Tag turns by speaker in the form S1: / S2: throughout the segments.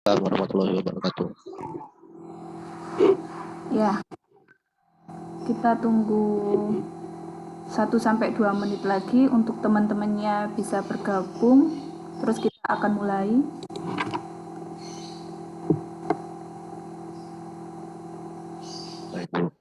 S1: Warahmatullahi wabarakatuh.
S2: Ya, kita tunggu 1-2 menit lagi untuk teman-temannya bisa bergabung. Terus kita akan mulai.
S1: Baik, Bu.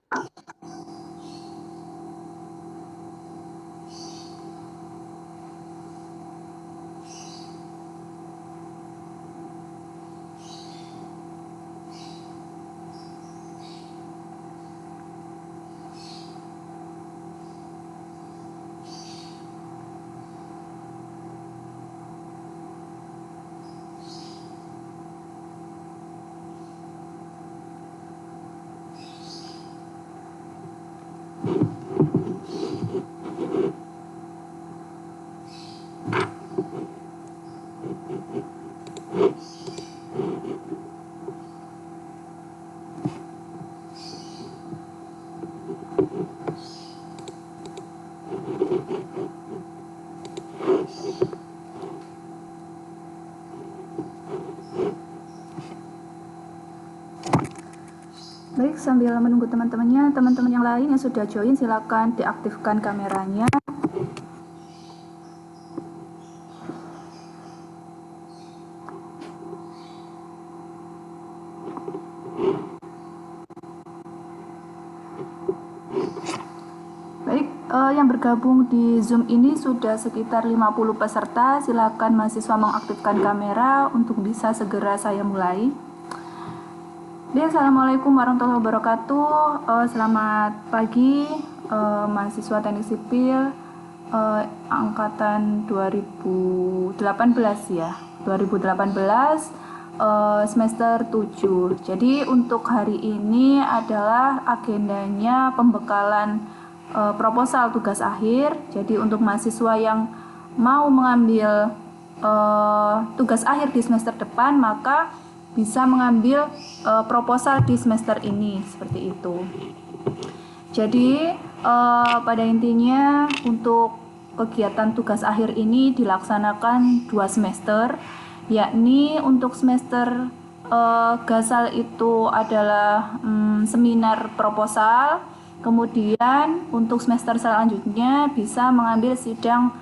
S2: Baik, sambil menunggu teman-temannya, teman-teman yang lain yang sudah join silakan diaktifkan kameranya. Baik, yang bergabung di Zoom ini sudah sekitar 50 peserta. Silakan mahasiswa mengaktifkan kamera untuk bisa segera saya mulai. Assalamualaikum warahmatullahi wabarakatuh. Selamat pagi, mahasiswa teknik sipil angkatan 2018 ya, 2018 semester 7. Jadi untuk hari ini adalah agendanya pembekalan proposal tugas akhir. Jadi untuk mahasiswa yang mau mengambil tugas akhir di semester depan, maka bisa mengambil proposal di semester ini, seperti itu. Jadi pada intinya untuk kegiatan tugas akhir ini dilaksanakan 2 semester, yakni untuk semester Gasal itu adalah seminar proposal, kemudian untuk semester selanjutnya bisa mengambil sidang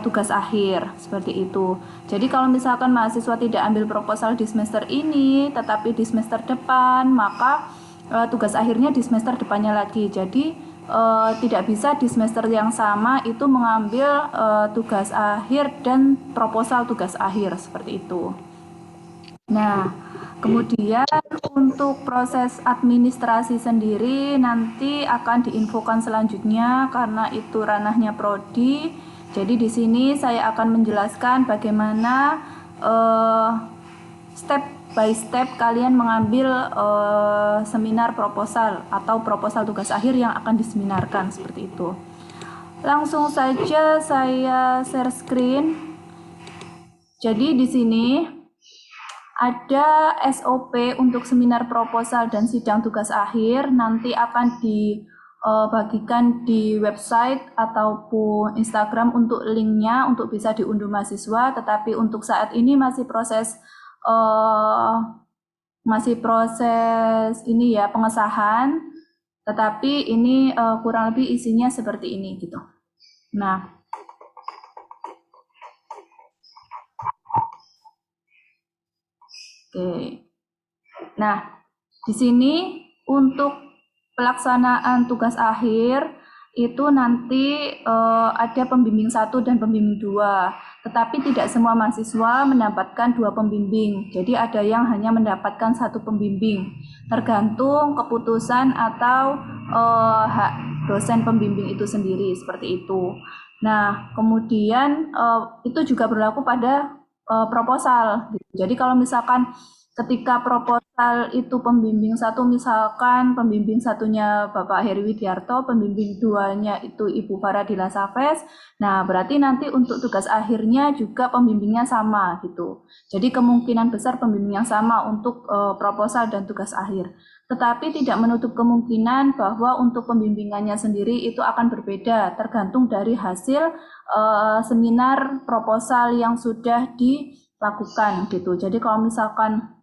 S2: tugas akhir, seperti itu. Jadi kalau misalkan mahasiswa tidak ambil proposal di semester ini tetapi di semester depan, maka tugas akhirnya di semester depannya lagi. Jadi tidak bisa di semester yang sama itu mengambil tugas akhir dan proposal tugas akhir, seperti itu. Nah, kemudian untuk proses administrasi sendiri nanti akan diinfokan selanjutnya karena itu ranahnya prodi. Jadi di sini saya akan menjelaskan bagaimana step by step kalian mengambil seminar proposal atau proposal tugas akhir yang akan diseminarkan, seperti itu. Langsung saja saya share screen. Jadi di sini ada SOP untuk seminar proposal dan sidang tugas akhir, nanti akan dibagikan di website ataupun Instagram untuk linknya untuk bisa diunduh mahasiswa, tetapi untuk saat ini masih proses ini ya, pengesahan, tetapi ini kurang lebih isinya seperti ini gitu. Nah, oke. Nah, di sini untuk pelaksanaan tugas akhir itu nanti ada pembimbing 1 dan pembimbing 2. Tetapi tidak semua mahasiswa mendapatkan 2 pembimbing. Jadi ada yang hanya mendapatkan 1 pembimbing. Tergantung keputusan atau hak dosen pembimbing itu sendiri, seperti itu. Nah, kemudian itu juga berlaku pada proposal. Jadi kalau misalkan ketika proposal itu pembimbing 1, misalkan pembimbing 1-nya Bapak Heri Widiarto, pembimbing 2-nya itu Ibu Faradila Safes, nah berarti nanti untuk tugas akhirnya juga pembimbingnya sama gitu. Jadi kemungkinan besar pembimbing yang sama untuk proposal dan tugas akhir. Tetapi tidak menutup kemungkinan bahwa untuk pembimbingannya sendiri itu akan berbeda, tergantung dari hasil seminar proposal yang sudah dilakukan gitu. Jadi kalau misalkan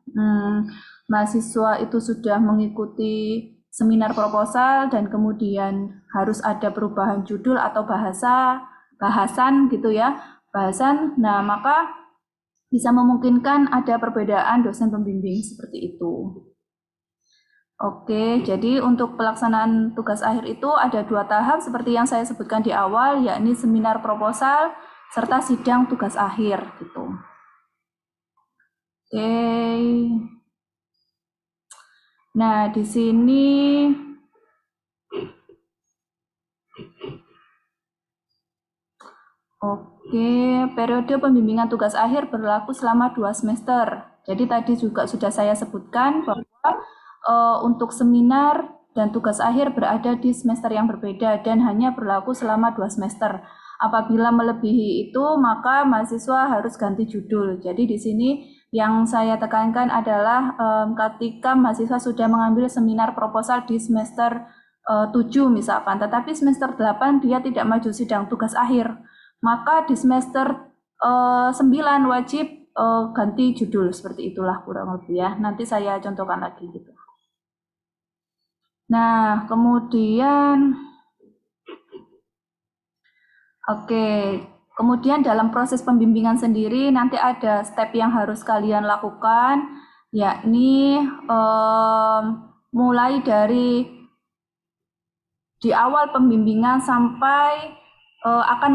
S2: mahasiswa itu sudah mengikuti seminar proposal dan kemudian harus ada perubahan judul atau bahasan gitu ya, bahasan. Nah, maka bisa memungkinkan ada perbedaan dosen pembimbing seperti itu. Oke, jadi untuk pelaksanaan tugas akhir itu ada 2 tahap seperti yang saya sebutkan di awal, yakni seminar proposal serta sidang tugas akhir gitu. Oke. Nah, di sini periode pembimbingan tugas akhir berlaku selama 2 semester. Jadi tadi juga sudah saya sebutkan bahwa untuk seminar dan tugas akhir berada di semester yang berbeda dan hanya berlaku selama 2 semester. Apabila melebihi itu, maka mahasiswa harus ganti judul. Jadi di sini yang saya tekankan adalah ketika mahasiswa sudah mengambil seminar proposal di semester 7 misalkan, tetapi semester 8 dia tidak maju sidang tugas akhir, maka di semester 9 wajib ganti judul, seperti itulah kurang lebih ya. Nanti saya contohkan lagi gitu. Nah, kemudian kemudian dalam proses pembimbingan sendiri nanti ada step yang harus kalian lakukan, yakni mulai dari di awal pembimbingan sampai akan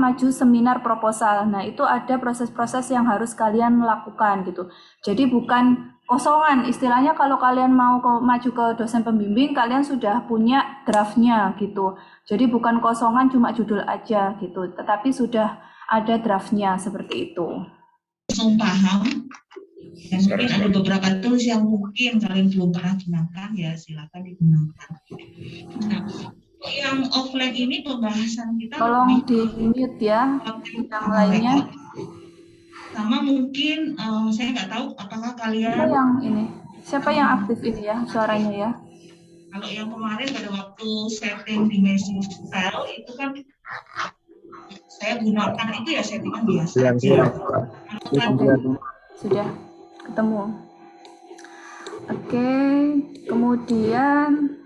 S2: maju seminar proposal. Nah, itu ada proses-proses yang harus kalian lakukan gitu. Jadi bukan kosongan, istilahnya kalau kalian mau maju ke dosen pembimbing, kalian sudah punya draftnya gitu. Jadi bukan kosongan cuma judul aja gitu, tetapi sudah ada draftnya seperti itu.
S3: Langsung paham, dan mungkin ada beberapa tools yang mungkin kalian belum pernah gunakan, ya silakan digunakan. Nah, yang offline ini pembahasan kita
S2: tolong di mute ya yang lainnya.
S3: Sama mungkin saya nggak tahu apakah kalian
S2: siapa yang aktif ini ya suaranya ya.
S3: Kalau yang kemarin pada waktu setting dimensi file itu kan saya gunakan itu ya settingan biasa aja.
S2: Sudah ketemu. Oke, kemudian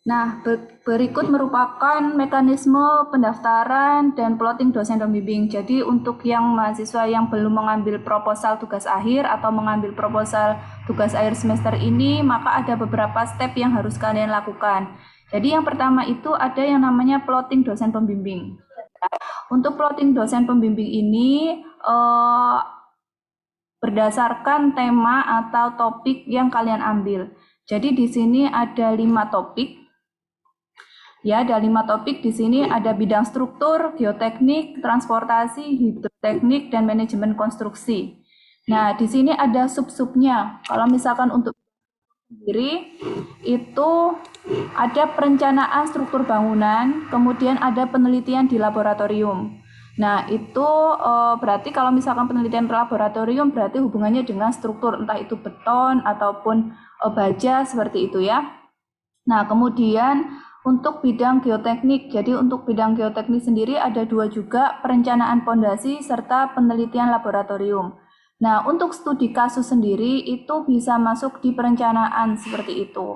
S2: nah, berikut merupakan mekanisme pendaftaran dan plotting dosen pembimbing. Jadi untuk yang mahasiswa yang belum mengambil proposal tugas akhir atau mengambil proposal tugas akhir semester ini, maka ada beberapa step yang harus kalian lakukan. Jadi yang pertama itu ada yang namanya plotting dosen pembimbing. Untuk plotting dosen pembimbing ini berdasarkan tema atau topik yang kalian ambil. Jadi di sini ada 5 topik. Ya, ada 5 topik di sini, ada bidang struktur, geoteknik, transportasi, hidroteknik, dan manajemen konstruksi. Nah, di sini ada sub-subnya. Kalau misalkan untuk sendiri, itu ada perencanaan struktur bangunan, kemudian ada penelitian di laboratorium. Nah, itu berarti kalau misalkan penelitian laboratorium berarti hubungannya dengan struktur, entah itu beton ataupun baja, seperti itu ya. Nah, kemudian untuk bidang geoteknik, jadi untuk bidang geoteknik sendiri ada 2 juga, perencanaan pondasi serta penelitian laboratorium. Nah, untuk studi kasus sendiri itu bisa masuk di perencanaan seperti itu.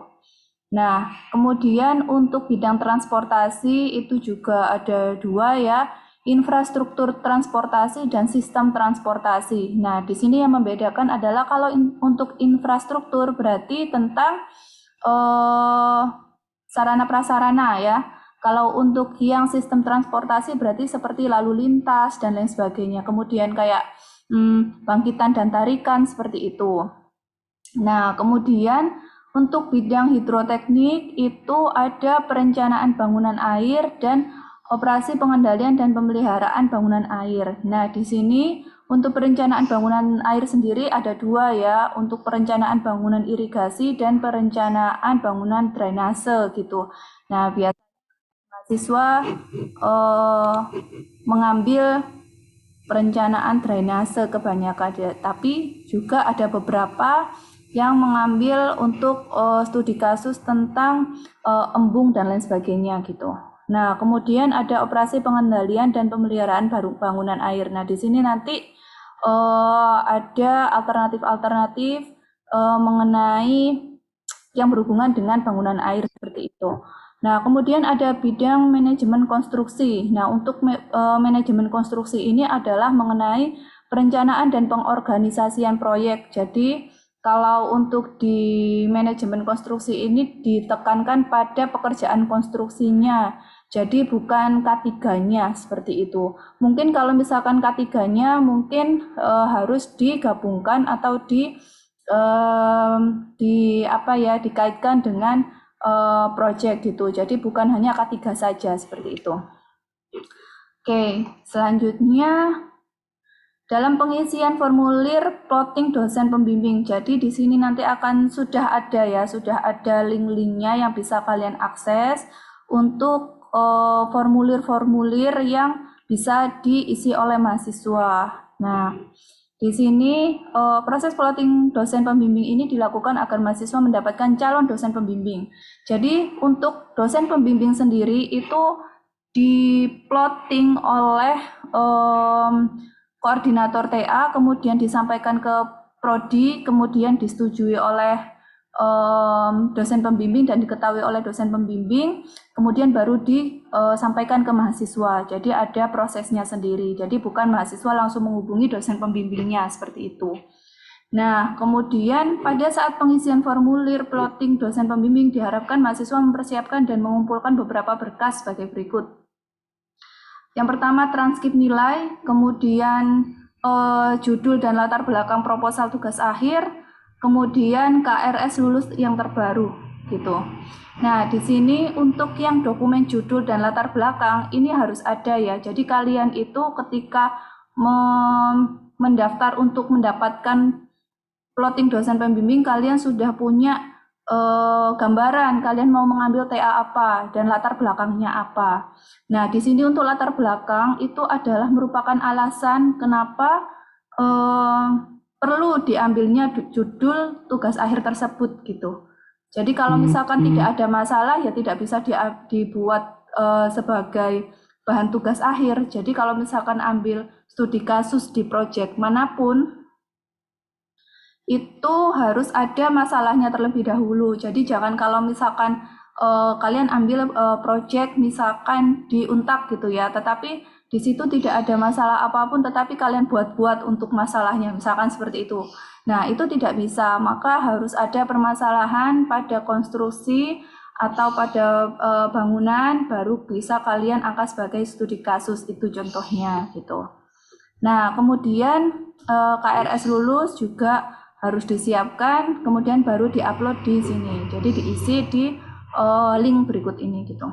S2: Nah, kemudian untuk bidang transportasi itu juga ada 2 ya, infrastruktur transportasi dan sistem transportasi. Nah, di sini yang membedakan adalah kalau untuk infrastruktur berarti tentang sarana prasarana ya. Kalau untuk yang sistem transportasi berarti seperti lalu lintas dan lain sebagainya. Kemudian kayak bangkitan dan tarikan seperti itu. Nah, kemudian untuk bidang hidroteknik itu ada perencanaan bangunan air dan operasi pengendalian dan pemeliharaan bangunan air. Nah, di sini untuk perencanaan bangunan air sendiri ada 2 ya, untuk perencanaan bangunan irigasi dan perencanaan bangunan drainase gitu. Nah, biasanya mahasiswa mengambil perencanaan drainase kebanyakan, tapi juga ada beberapa yang mengambil untuk studi kasus tentang embung dan lain sebagainya gitu. Nah, kemudian ada operasi pengendalian dan pemeliharaan bangunan air. Nah, di sini nanti ada alternatif-alternatif mengenai yang berhubungan dengan bangunan air seperti itu. Nah, kemudian ada bidang manajemen konstruksi. Nah, untuk manajemen konstruksi ini adalah mengenai perencanaan dan pengorganisasian proyek. Jadi, kalau untuk di manajemen konstruksi ini ditekankan pada pekerjaan konstruksinya. Jadi bukan K3-nya seperti itu. Mungkin kalau misalkan K3-nya mungkin harus digabungkan atau dikaitkan dengan project gitu. Jadi bukan hanya K3 saja seperti itu. Oke, selanjutnya dalam pengisian formulir plotting dosen pembimbing. Jadi di sini nanti sudah ada link-linknya yang bisa kalian akses untuk formulir-formulir yang bisa diisi oleh mahasiswa. Nah, di sini proses plotting dosen pembimbing ini dilakukan agar mahasiswa mendapatkan calon dosen pembimbing. Jadi untuk dosen pembimbing sendiri itu diplotting oleh koordinator TA, kemudian disampaikan ke prodi, kemudian disetujui oleh dosen pembimbing dan diketahui oleh dosen pembimbing, kemudian baru disampaikan ke mahasiswa. Jadi ada prosesnya sendiri. Jadi bukan mahasiswa langsung menghubungi dosen pembimbingnya seperti itu. Nah, kemudian pada saat pengisian formulir plotting dosen pembimbing diharapkan mahasiswa mempersiapkan dan mengumpulkan beberapa berkas sebagai berikut. Yang pertama transkrip nilai, kemudian judul dan latar belakang proposal tugas akhir, kemudian KRS lulus yang terbaru gitu. Nah, di sini untuk yang dokumen judul dan latar belakang ini harus ada ya. Jadi kalian itu ketika mendaftar untuk mendapatkan plotting dosen pembimbing, kalian sudah punya gambaran kalian mau mengambil TA apa dan latar belakangnya apa. Nah, di sini untuk latar belakang itu adalah merupakan alasan kenapa perlu diambilnya judul tugas akhir tersebut gitu. Jadi kalau misalkan tidak ada masalah ya tidak bisa dibuat sebagai bahan tugas akhir. Jadi kalau misalkan ambil studi kasus di proyek manapun itu harus ada masalahnya terlebih dahulu. Jadi jangan kalau misalkan kalian ambil proyek misalkan di Untak gitu ya, tetapi di situ tidak ada masalah apapun, tetapi kalian buat-buat untuk masalahnya, misalkan seperti itu. Nah, itu tidak bisa, maka harus ada permasalahan pada konstruksi atau pada bangunan, baru bisa kalian angkat sebagai studi kasus, itu contohnya gitu. Nah, kemudian KRS lulus juga harus disiapkan, kemudian baru diupload di sini. Jadi diisi di link berikut ini gitu.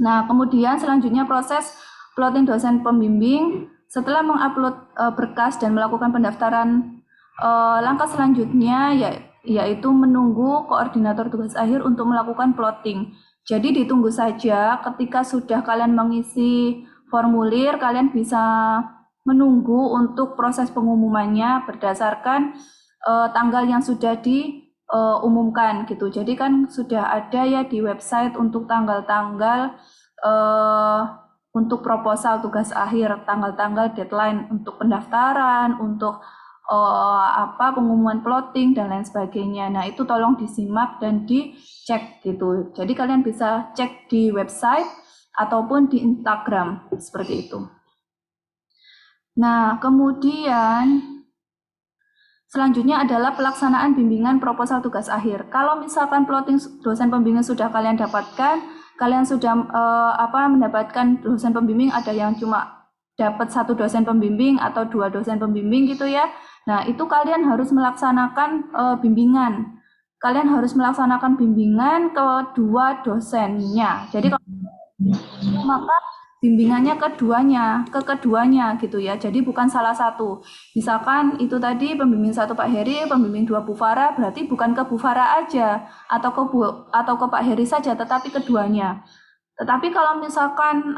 S2: Nah, kemudian selanjutnya proses plotting dosen pembimbing. Setelah mengupload berkas dan melakukan pendaftaran, langkah selanjutnya yaitu menunggu koordinator tugas akhir untuk melakukan plotting. Jadi ditunggu saja ketika sudah kalian mengisi formulir, kalian bisa menunggu untuk proses pengumumannya berdasarkan tanggal yang sudah diumumkan gitu. Jadi kan sudah ada ya di website untuk tanggal-tanggal untuk proposal tugas akhir, tanggal-tanggal deadline untuk pendaftaran, untuk pengumuman plotting dan lain sebagainya. Nah, itu tolong disimak dan dicek gitu. Jadi kalian bisa cek di website ataupun di Instagram seperti itu. Nah, kemudian selanjutnya adalah pelaksanaan bimbingan proposal tugas akhir. Kalau misalkan plotting dosen pembimbing sudah kalian dapatkan, kalian sudah mendapatkan dosen pembimbing, ada yang cuma dapat 1 dosen pembimbing atau 2 dosen pembimbing gitu ya. Nah, itu kalian harus melaksanakan bimbingan. Kalian harus melaksanakan bimbingan ke 2 dosennya. Jadi maka bimbingannya keduanya gitu ya. Jadi bukan salah satu. Misalkan itu tadi pembimbing 1 Pak Heri, pembimbing 2 Bu Farah, berarti bukan ke Bu Farah aja atau ke Pak Heri saja, tetapi keduanya. Tetapi kalau misalkan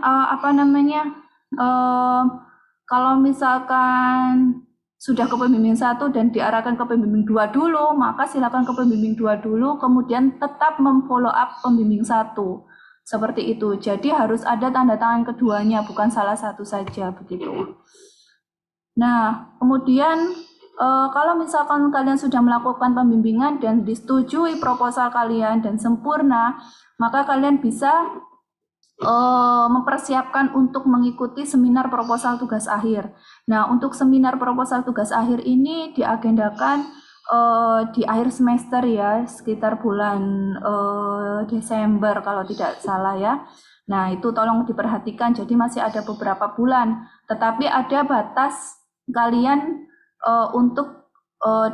S2: kalau misalkan sudah ke pembimbing 1 dan diarahkan ke pembimbing 2 dulu, maka silakan ke pembimbing 2 dulu, kemudian tetap memfollow up pembimbing 1. Seperti itu. Jadi harus ada tanda tangan keduanya, bukan salah satu saja begitu. Nah, kemudian kalau misalkan kalian sudah melakukan pembimbingan dan disetujui proposal kalian dan sempurna, maka kalian bisa mempersiapkan untuk mengikuti seminar proposal tugas akhir. Nah, untuk seminar proposal tugas akhir ini diagendakan di akhir semester ya, sekitar bulan Desember kalau tidak salah ya. Nah, itu tolong diperhatikan, jadi masih ada beberapa bulan. Tetapi ada batas kalian untuk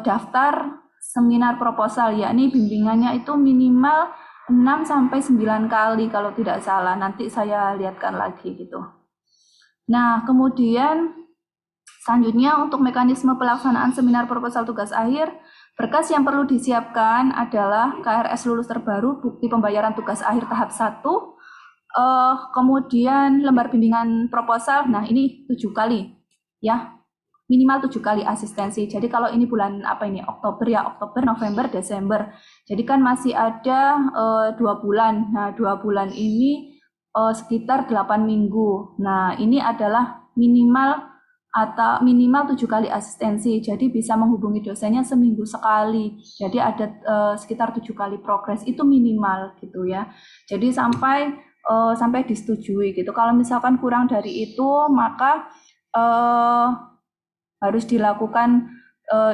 S2: daftar seminar proposal, yakni bimbingannya itu minimal 6-9 kali kalau tidak salah. Nanti saya lihatkan lagi gitu. Nah, kemudian selanjutnya untuk mekanisme pelaksanaan seminar proposal tugas akhir, berkas yang perlu disiapkan adalah KRS lulus terbaru, bukti pembayaran tugas akhir tahap 1, kemudian lembar bimbingan proposal. Nah, ini 7 kali ya. Minimal 7 kali asistensi. Jadi kalau ini bulan apa ini? Oktober ya, Oktober, November, Desember. Jadi kan masih ada 2 bulan. Nah, 2 bulan ini sekitar 8 minggu. Nah, ini adalah minimal 7 kali asistensi. Jadi bisa menghubungi dosennya seminggu sekali. Jadi ada sekitar 7 kali progres. Itu minimal gitu ya. Jadi sampai disetujui gitu. Kalau misalkan kurang dari itu, maka harus dilakukan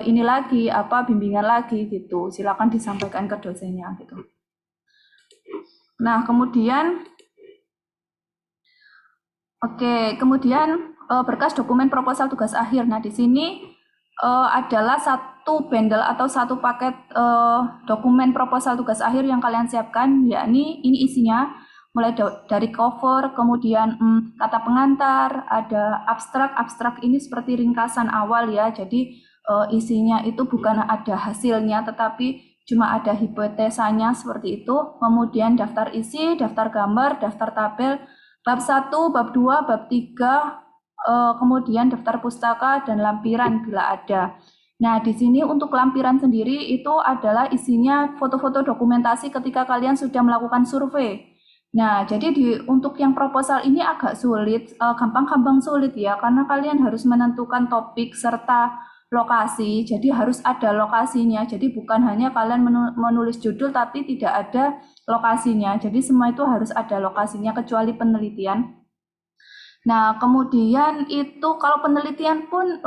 S2: ini lagi, bimbingan lagi gitu. Silakan disampaikan ke dosennya gitu. Nah, kemudian berkas dokumen proposal tugas akhir. Nah, di sini adalah satu bundle atau satu paket dokumen proposal tugas akhir yang kalian siapkan, yakni ini isinya mulai dari cover, kemudian kata pengantar, ada abstrak ini seperti ringkasan awal ya, jadi isinya itu bukan ada hasilnya, tetapi cuma ada hipotesanya seperti itu, kemudian daftar isi, daftar gambar, daftar tabel, bab 1, bab 2, bab 3, kemudian daftar pustaka dan lampiran bila ada. Nah, di sini untuk lampiran sendiri itu adalah isinya foto-foto dokumentasi ketika kalian sudah melakukan survei. Nah, jadi untuk yang proposal ini agak sulit, gampang-gampang sulit ya, karena kalian harus menentukan topik serta lokasi, jadi harus ada lokasinya. Jadi bukan hanya kalian menulis judul tapi tidak ada lokasinya. Jadi semua itu harus ada lokasinya kecuali penelitian. Nah, kemudian itu kalau penelitian pun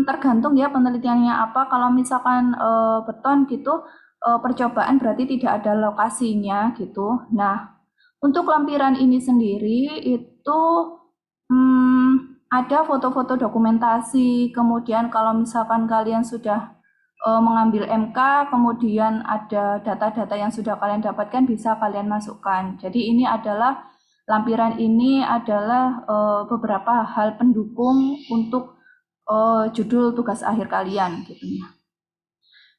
S2: tergantung ya penelitiannya apa. Kalau misalkan beton gitu, percobaan berarti tidak ada lokasinya gitu. Nah, untuk lampiran ini sendiri itu ada foto-foto dokumentasi, kemudian kalau misalkan kalian sudah mengambil MK, kemudian ada data-data yang sudah kalian dapatkan bisa kalian masukkan. Jadi ini adalah lampiran ini adalah beberapa hal pendukung untuk judul tugas akhir kalian gitu ya.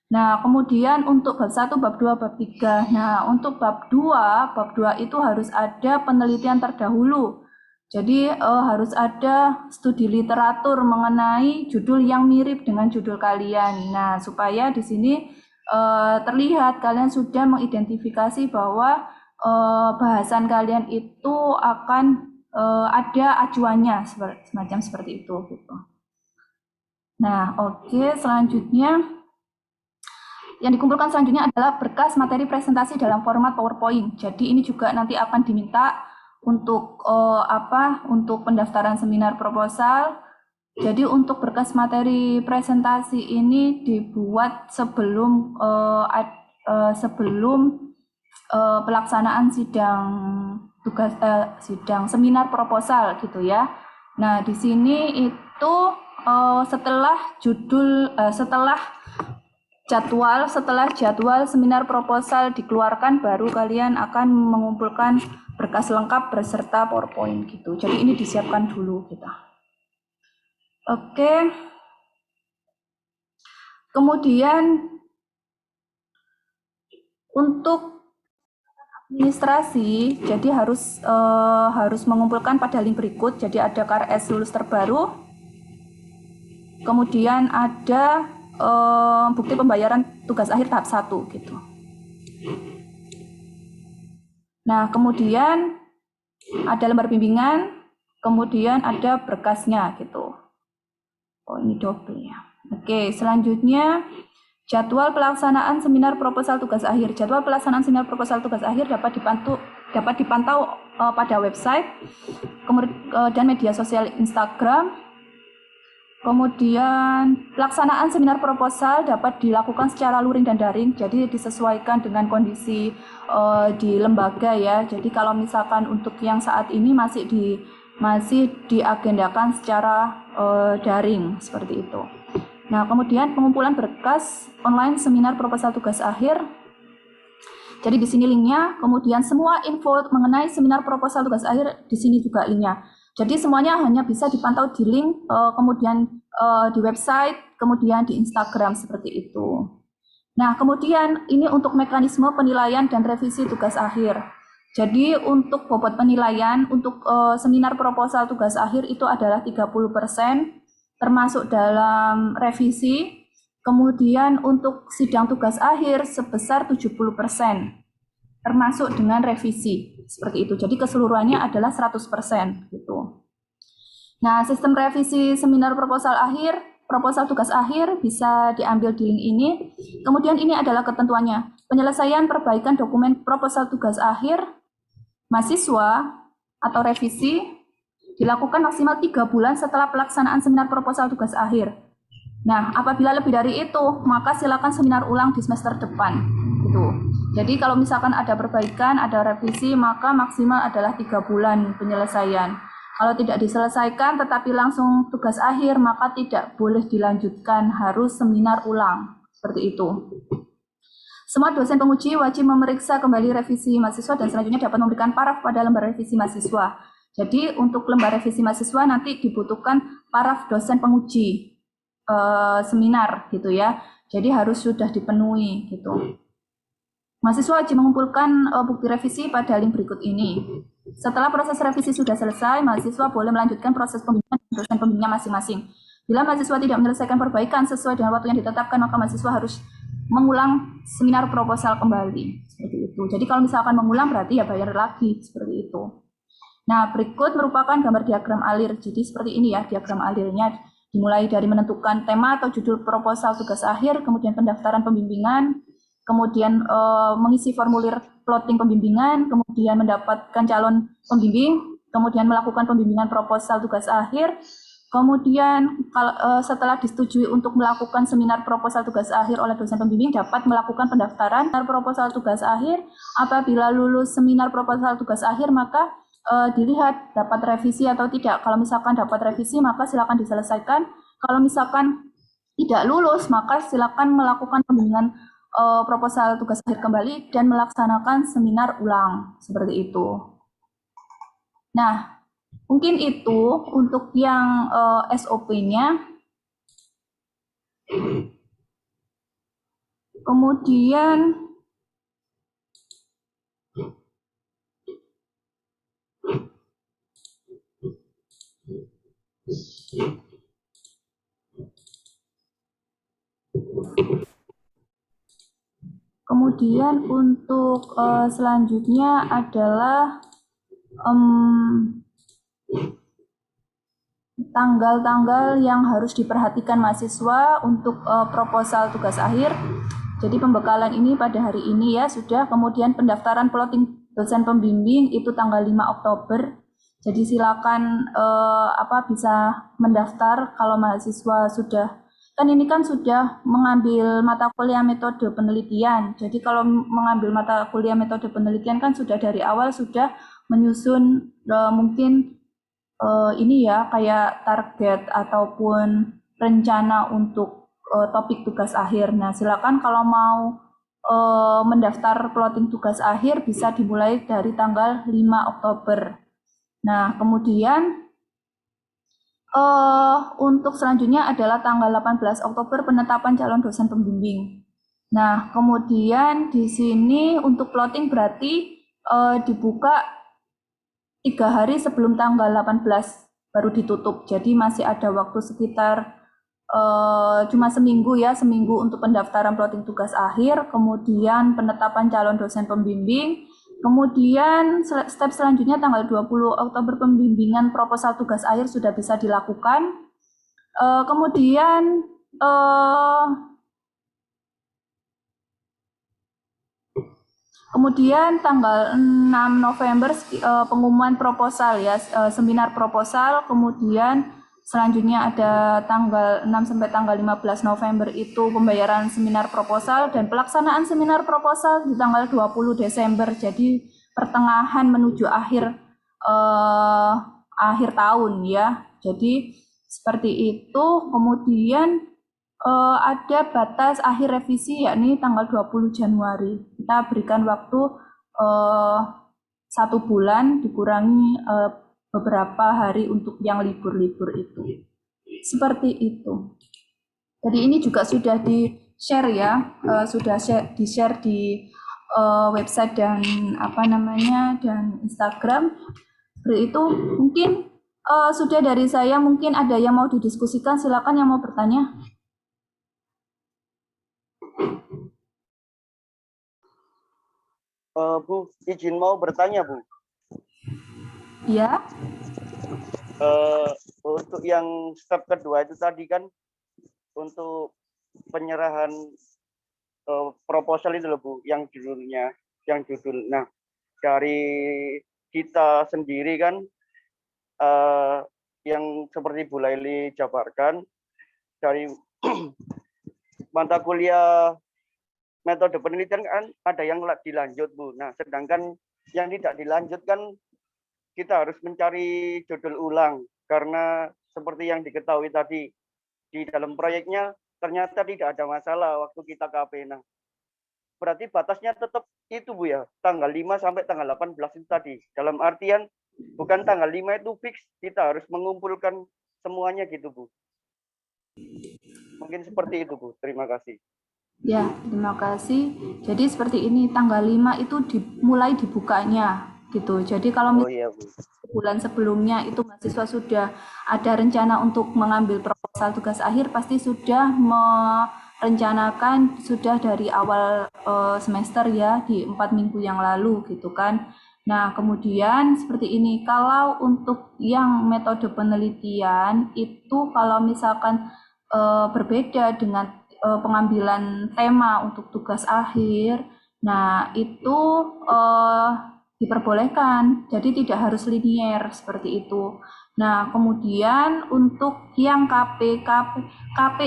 S2: Nah, kemudian untuk bab 1, bab 2, bab 3. Nah, untuk bab 2 itu harus ada penelitian terdahulu. Jadi harus ada studi literatur mengenai judul yang mirip dengan judul kalian. Nah, supaya di sini terlihat kalian sudah mengidentifikasi bahwa bahasan kalian itu akan ada acuannya semacam seperti itu gitu. Nah, oke, selanjutnya yang dikumpulkan selanjutnya adalah berkas materi presentasi dalam format PowerPoint. Jadi ini juga nanti akan diminta untuk untuk pendaftaran seminar proposal. Jadi untuk berkas materi presentasi ini dibuat sebelum pelaksanaan sidang seminar proposal gitu ya. Nah, di sini itu setelah jadwal seminar proposal dikeluarkan, baru kalian akan mengumpulkan berkas lengkap beserta PowerPoint gitu. Jadi ini disiapkan dulu kita. Oke. Kemudian untuk administrasi, jadi harus mengumpulkan pada link berikut. Jadi ada KRS lulus terbaru, kemudian ada bukti pembayaran tugas akhir tahap 1 gitu. Nah, kemudian ada lembar bimbingan, kemudian ada berkasnya gitu. Oh, ini double ya. Oke, selanjutnya jadwal pelaksanaan seminar proposal tugas akhir. Jadwal pelaksanaan seminar proposal tugas akhir dapat dipantau pada website dan media sosial Instagram. Kemudian pelaksanaan seminar proposal dapat dilakukan secara luring dan daring, jadi disesuaikan dengan kondisi di lembaga ya. Jadi kalau misalkan untuk yang saat ini masih diagendakan secara daring seperti itu. Nah, kemudian pengumpulan berkas online seminar proposal tugas akhir. Jadi di sini linknya, kemudian semua info mengenai seminar proposal tugas akhir di sini juga linknya. Jadi semuanya hanya bisa dipantau di link, kemudian di website, kemudian di Instagram seperti itu. Nah, kemudian ini untuk mekanisme penilaian dan revisi tugas akhir. Jadi untuk bobot penilaian untuk seminar proposal tugas akhir itu adalah 30%, termasuk dalam revisi. Kemudian untuk sidang tugas akhir sebesar 70%, termasuk dengan revisi. Seperti itu. Jadi keseluruhannya adalah 100% gitu. Nah, sistem revisi seminar proposal tugas akhir bisa diambil di link ini. Kemudian ini adalah ketentuannya. Penyelesaian perbaikan dokumen proposal tugas akhir mahasiswa atau revisi dilakukan maksimal 3 bulan setelah pelaksanaan seminar proposal tugas akhir. Nah, apabila lebih dari itu, maka silakan seminar ulang di semester depan. Gitu. Jadi kalau misalkan ada perbaikan, ada revisi, maka maksimal adalah 3 bulan penyelesaian. Kalau tidak diselesaikan tetapi langsung tugas akhir, maka tidak boleh dilanjutkan, harus seminar ulang. Seperti itu. Semua dosen penguji wajib memeriksa kembali revisi mahasiswa dan selanjutnya dapat memberikan paraf pada lembar revisi mahasiswa. Jadi untuk lembar revisi mahasiswa nanti dibutuhkan paraf dosen penguji seminar gitu ya. Jadi harus sudah dipenuhi gitu. Mahasiswa wajib mengumpulkan bukti revisi pada link berikut ini. Setelah proses revisi sudah selesai, mahasiswa boleh melanjutkan proses pembimbingan dosen pembimbingnya masing-masing. Bila mahasiswa tidak menyelesaikan perbaikan sesuai dengan waktu yang ditetapkan, maka mahasiswa harus mengulang seminar proposal kembali. Seperti itu. Jadi kalau misalkan mengulang berarti ya bayar lagi. Seperti itu. Nah, berikut merupakan gambar diagram alir. Jadi seperti ini ya diagram alirnya. Dimulai dari menentukan tema atau judul proposal tugas akhir, kemudian pendaftaran pembimbingan, kemudian mengisi formulir plotting pembimbingan, kemudian mendapatkan calon pembimbing, kemudian melakukan pembimbingan proposal tugas akhir, kemudian setelah disetujui untuk melakukan seminar proposal tugas akhir oleh dosen pembimbing, dapat melakukan pendaftaran proposal tugas akhir. Apabila lulus seminar proposal tugas akhir, maka dilihat dapat revisi atau tidak. Kalau misalkan dapat revisi, maka silakan diselesaikan. Kalau misalkan tidak lulus, maka silakan melakukan pembimbingan proposal tugas akhir kembali dan melaksanakan seminar ulang. Seperti itu. Nah, mungkin itu untuk yang SOP-nya. Kemudian untuk selanjutnya adalah tanggal-tanggal yang harus diperhatikan mahasiswa untuk proposal tugas akhir. Jadi pembekalan ini pada hari ini ya sudah. Kemudian pendaftaran plotting dosen pembimbing itu tanggal 5 Oktober. Jadi silakan bisa mendaftar kalau mahasiswa sudah, kan ini kan sudah mengambil mata kuliah metode penelitian. Jadi kalau mengambil mata kuliah metode penelitian kan sudah dari awal sudah menyusun mungkin ini ya kayak target ataupun rencana untuk topik tugas akhir. Nah, silakan kalau mau mendaftar plotting tugas akhir bisa dimulai dari tanggal 5 Oktober. Nah, kemudian untuk selanjutnya adalah tanggal 18 Oktober penetapan calon dosen pembimbing. Nah, kemudian di sini untuk plotting berarti dibuka 3 hari sebelum tanggal 18 baru ditutup. Jadi masih ada waktu sekitar cuma seminggu untuk pendaftaran plotting tugas akhir, kemudian penetapan calon dosen pembimbing. Kemudian step selanjutnya tanggal 20 Oktober pembimbingan proposal tugas akhir sudah bisa dilakukan. Kemudian tanggal 6 November pengumuman proposal ya, seminar proposal. Kemudian selanjutnya ada tanggal 6 sampai tanggal 15 November itu pembayaran seminar proposal dan pelaksanaan seminar proposal di tanggal 20 Desember. Jadi pertengahan menuju akhir tahun ya. Jadi seperti itu. Kemudian ada batas akhir revisi yakni tanggal 20 Januari. Kita berikan waktu 1 bulan dikurangi beberapa hari untuk yang libur-libur itu. Seperti itu. Jadi ini juga sudah di-share ya, sudah di-share di website dan dan Instagram. Seperti itu. Mungkin sudah dari saya, mungkin ada yang mau didiskusikan, silakan yang mau bertanya.
S4: Bu, izin mau bertanya, Bu.
S2: Ya.
S4: Untuk yang step kedua itu tadi kan untuk penyerahan proposal itu loh, Bu, yang judul. Nah, dari kita sendiri kan yang seperti Bu Laili jabarkan dari mata kuliah metode penelitian kan ada yang dilanjut, Bu. Nah, sedangkan yang tidak dilanjut kan kita harus mencari judul ulang karena seperti yang diketahui tadi di dalam proyeknya ternyata tidak ada masalah waktu kita KP. Nah, berarti batasnya tetap itu, Bu ya, tanggal 5 sampai tanggal 18 itu tadi. Dalam artian bukan tanggal 5 itu fix, kita harus mengumpulkan semuanya gitu, Bu. Mungkin seperti itu, Bu. Terima kasih.
S2: Ya, terima kasih. Jadi seperti ini, tanggal 5 itu mulai dibukanya gitu. Jadi kalau bulan sebelumnya itu mahasiswa sudah ada rencana untuk mengambil proposal tugas akhir, pasti sudah merencanakan sudah dari awal semester ya, di 4 minggu yang lalu gitu kan. Nah, kemudian seperti ini, kalau untuk yang metode penelitian itu kalau misalkan berbeda dengan pengambilan tema untuk tugas akhir, nah itu diperbolehkan, jadi tidak harus linier seperti itu. Nah, kemudian untuk yang KP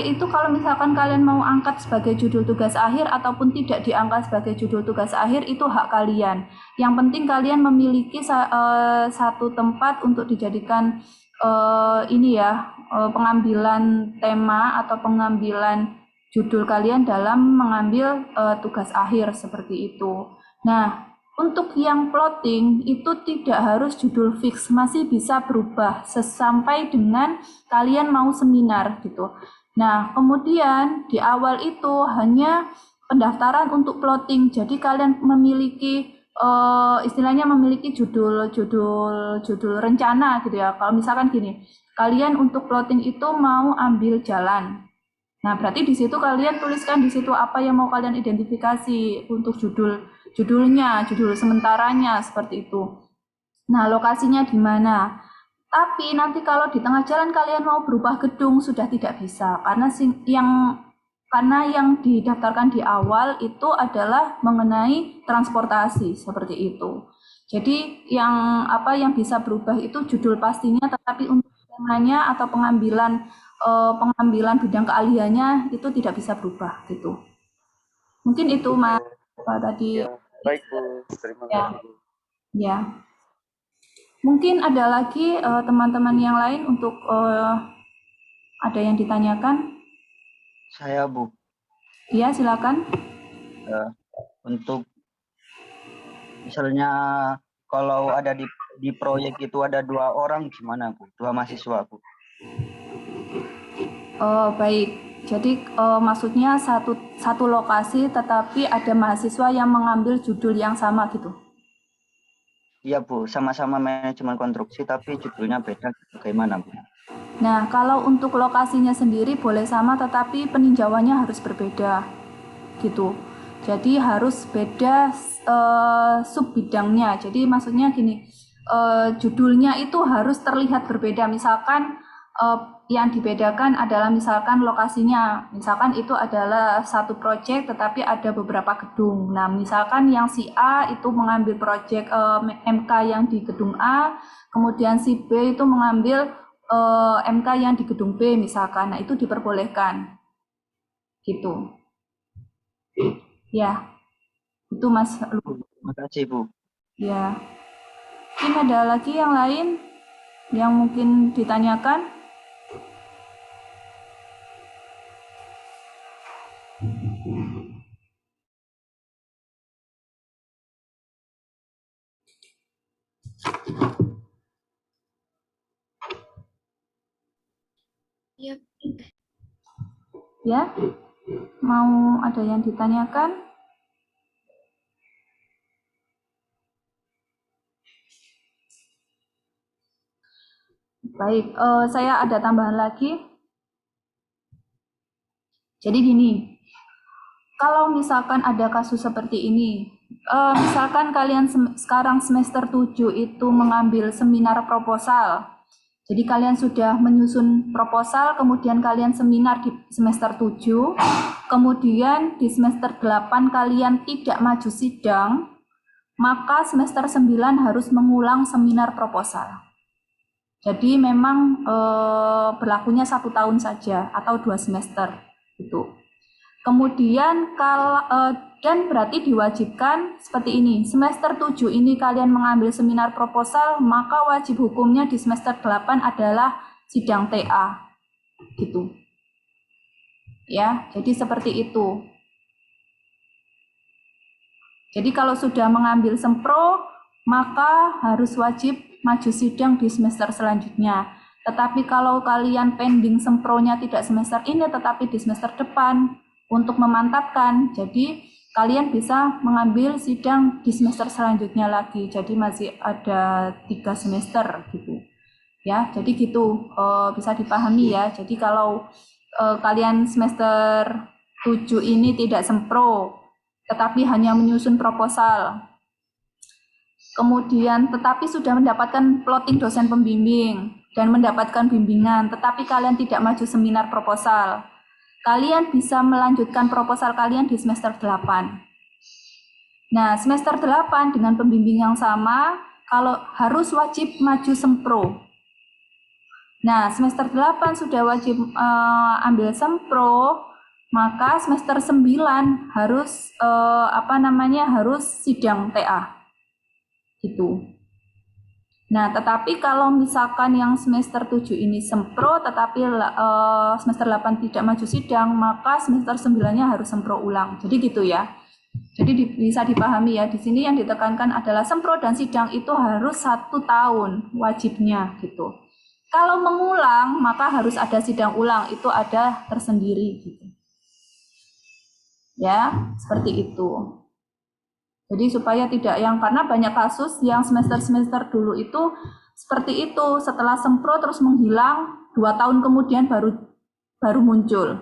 S2: itu kalau misalkan kalian mau angkat sebagai judul tugas akhir ataupun tidak diangkat sebagai judul tugas akhir, itu hak kalian. Yang penting kalian memiliki satu tempat untuk dijadikan pengambilan tema atau pengambilan judul kalian dalam mengambil tugas akhir seperti itu. Nah, untuk yang plotting itu tidak harus judul fix, masih bisa berubah sampai dengan kalian mau seminar gitu. Nah, kemudian di awal itu hanya pendaftaran untuk plotting. Jadi kalian memiliki istilahnya memiliki judul rencana gitu ya. Kalau misalkan gini, kalian untuk plotting itu mau ambil jalan. Nah, berarti di situ kalian tuliskan di situ apa yang mau kalian identifikasi untuk judulnya, judul sementaranya seperti itu. Nah, lokasinya di mana? Tapi nanti kalau di tengah jalan kalian mau berubah gedung sudah tidak bisa karena yang didaftarkan di awal itu adalah mengenai transportasi seperti itu. Jadi yang bisa berubah itu judul pastinya, tetapi untuk temanya atau pengambilan bidang keahliannya itu tidak bisa berubah gitu. Mungkin itu Mas tadi.
S4: Ya, baik Bu, terima kasih Bu.
S2: Ya. Mungkin ada lagi teman-teman yang lain untuk ada yang ditanyakan?
S5: Saya Bu.
S2: Iya, silakan.
S5: Untuk misalnya kalau ada di proyek itu ada 2 orang gimana Bu? 2 mahasiswa Bu.
S2: Oh, baik. Jadi maksudnya satu lokasi tetapi ada mahasiswa yang mengambil judul yang sama gitu?
S5: Iya Bu, sama-sama manajemen konstruksi tapi judulnya beda. Bagaimana Bu?
S2: Nah, kalau untuk lokasinya sendiri boleh sama tetapi peninjauannya harus berbeda gitu. Jadi harus beda sub bidangnya. Jadi maksudnya gini, judulnya itu harus terlihat berbeda. Misalkan yang dibedakan adalah misalkan lokasinya, misalkan itu adalah satu proyek tetapi ada beberapa gedung. Nah, misalkan yang si A itu mengambil proyek MK yang di gedung A, kemudian si B itu mengambil MK yang di gedung B misalkan. Nah, itu diperbolehkan. Gitu. Ya. Itu Mas Lu.
S5: Terima kasih, Bu.
S2: Ya. Mungkin ada lagi yang lain yang mungkin ditanyakan?
S6: Iya.
S2: Ya, mau ada yang ditanyakan? Baik, saya ada tambahan lagi. Jadi gini, kalau misalkan ada kasus seperti ini, misalkan kalian sekarang semester 7 itu mengambil seminar proposal. Jadi kalian sudah menyusun proposal, kemudian kalian seminar di semester 7, kemudian di semester 8 kalian tidak maju sidang, maka semester 9 harus mengulang seminar proposal. Jadi memang berlakunya 1 tahun saja atau 2 semester itu. Kemudian dan berarti diwajibkan seperti ini, semester 7 ini kalian mengambil seminar proposal, maka wajib hukumnya di semester 8 adalah sidang TA. Gitu. Ya, jadi seperti itu. Jadi kalau sudah mengambil sempro, maka harus wajib maju sidang di semester selanjutnya. Tetapi kalau kalian pending sempronya tidak semester ini, tetapi di semester depan, untuk memantapkan, jadi kalian bisa mengambil sidang di semester selanjutnya lagi. Jadi masih ada 3 semester gitu. Ya, jadi gitu bisa dipahami ya. Jadi kalau kalian semester 7 ini tidak sempro, tetapi hanya menyusun proposal. Kemudian tetapi sudah mendapatkan plotting dosen pembimbing dan mendapatkan bimbingan, tetapi kalian tidak maju seminar proposal. Kalian bisa melanjutkan proposal kalian di semester 8. Nah, semester 8 dengan pembimbing yang sama, kalau harus wajib maju sempro. Nah, semester 8 sudah wajib ambil sempro, maka semester 9 harus harus sidang TA. Gitu. Nah, tetapi kalau misalkan yang semester 7 ini sempro, tetapi semester 8 tidak maju sidang, maka semester 9-nya harus sempro ulang. Jadi gitu ya. Jadi bisa dipahami ya, di sini yang ditekankan adalah sempro dan sidang itu harus 1 tahun wajibnya gitu. Kalau mengulang, maka harus ada sidang ulang, itu ada tersendiri gitu. Ya, seperti itu. Jadi supaya tidak karena banyak kasus yang semester-semester dulu itu seperti itu, setelah sempro terus menghilang, 2 tahun kemudian baru muncul.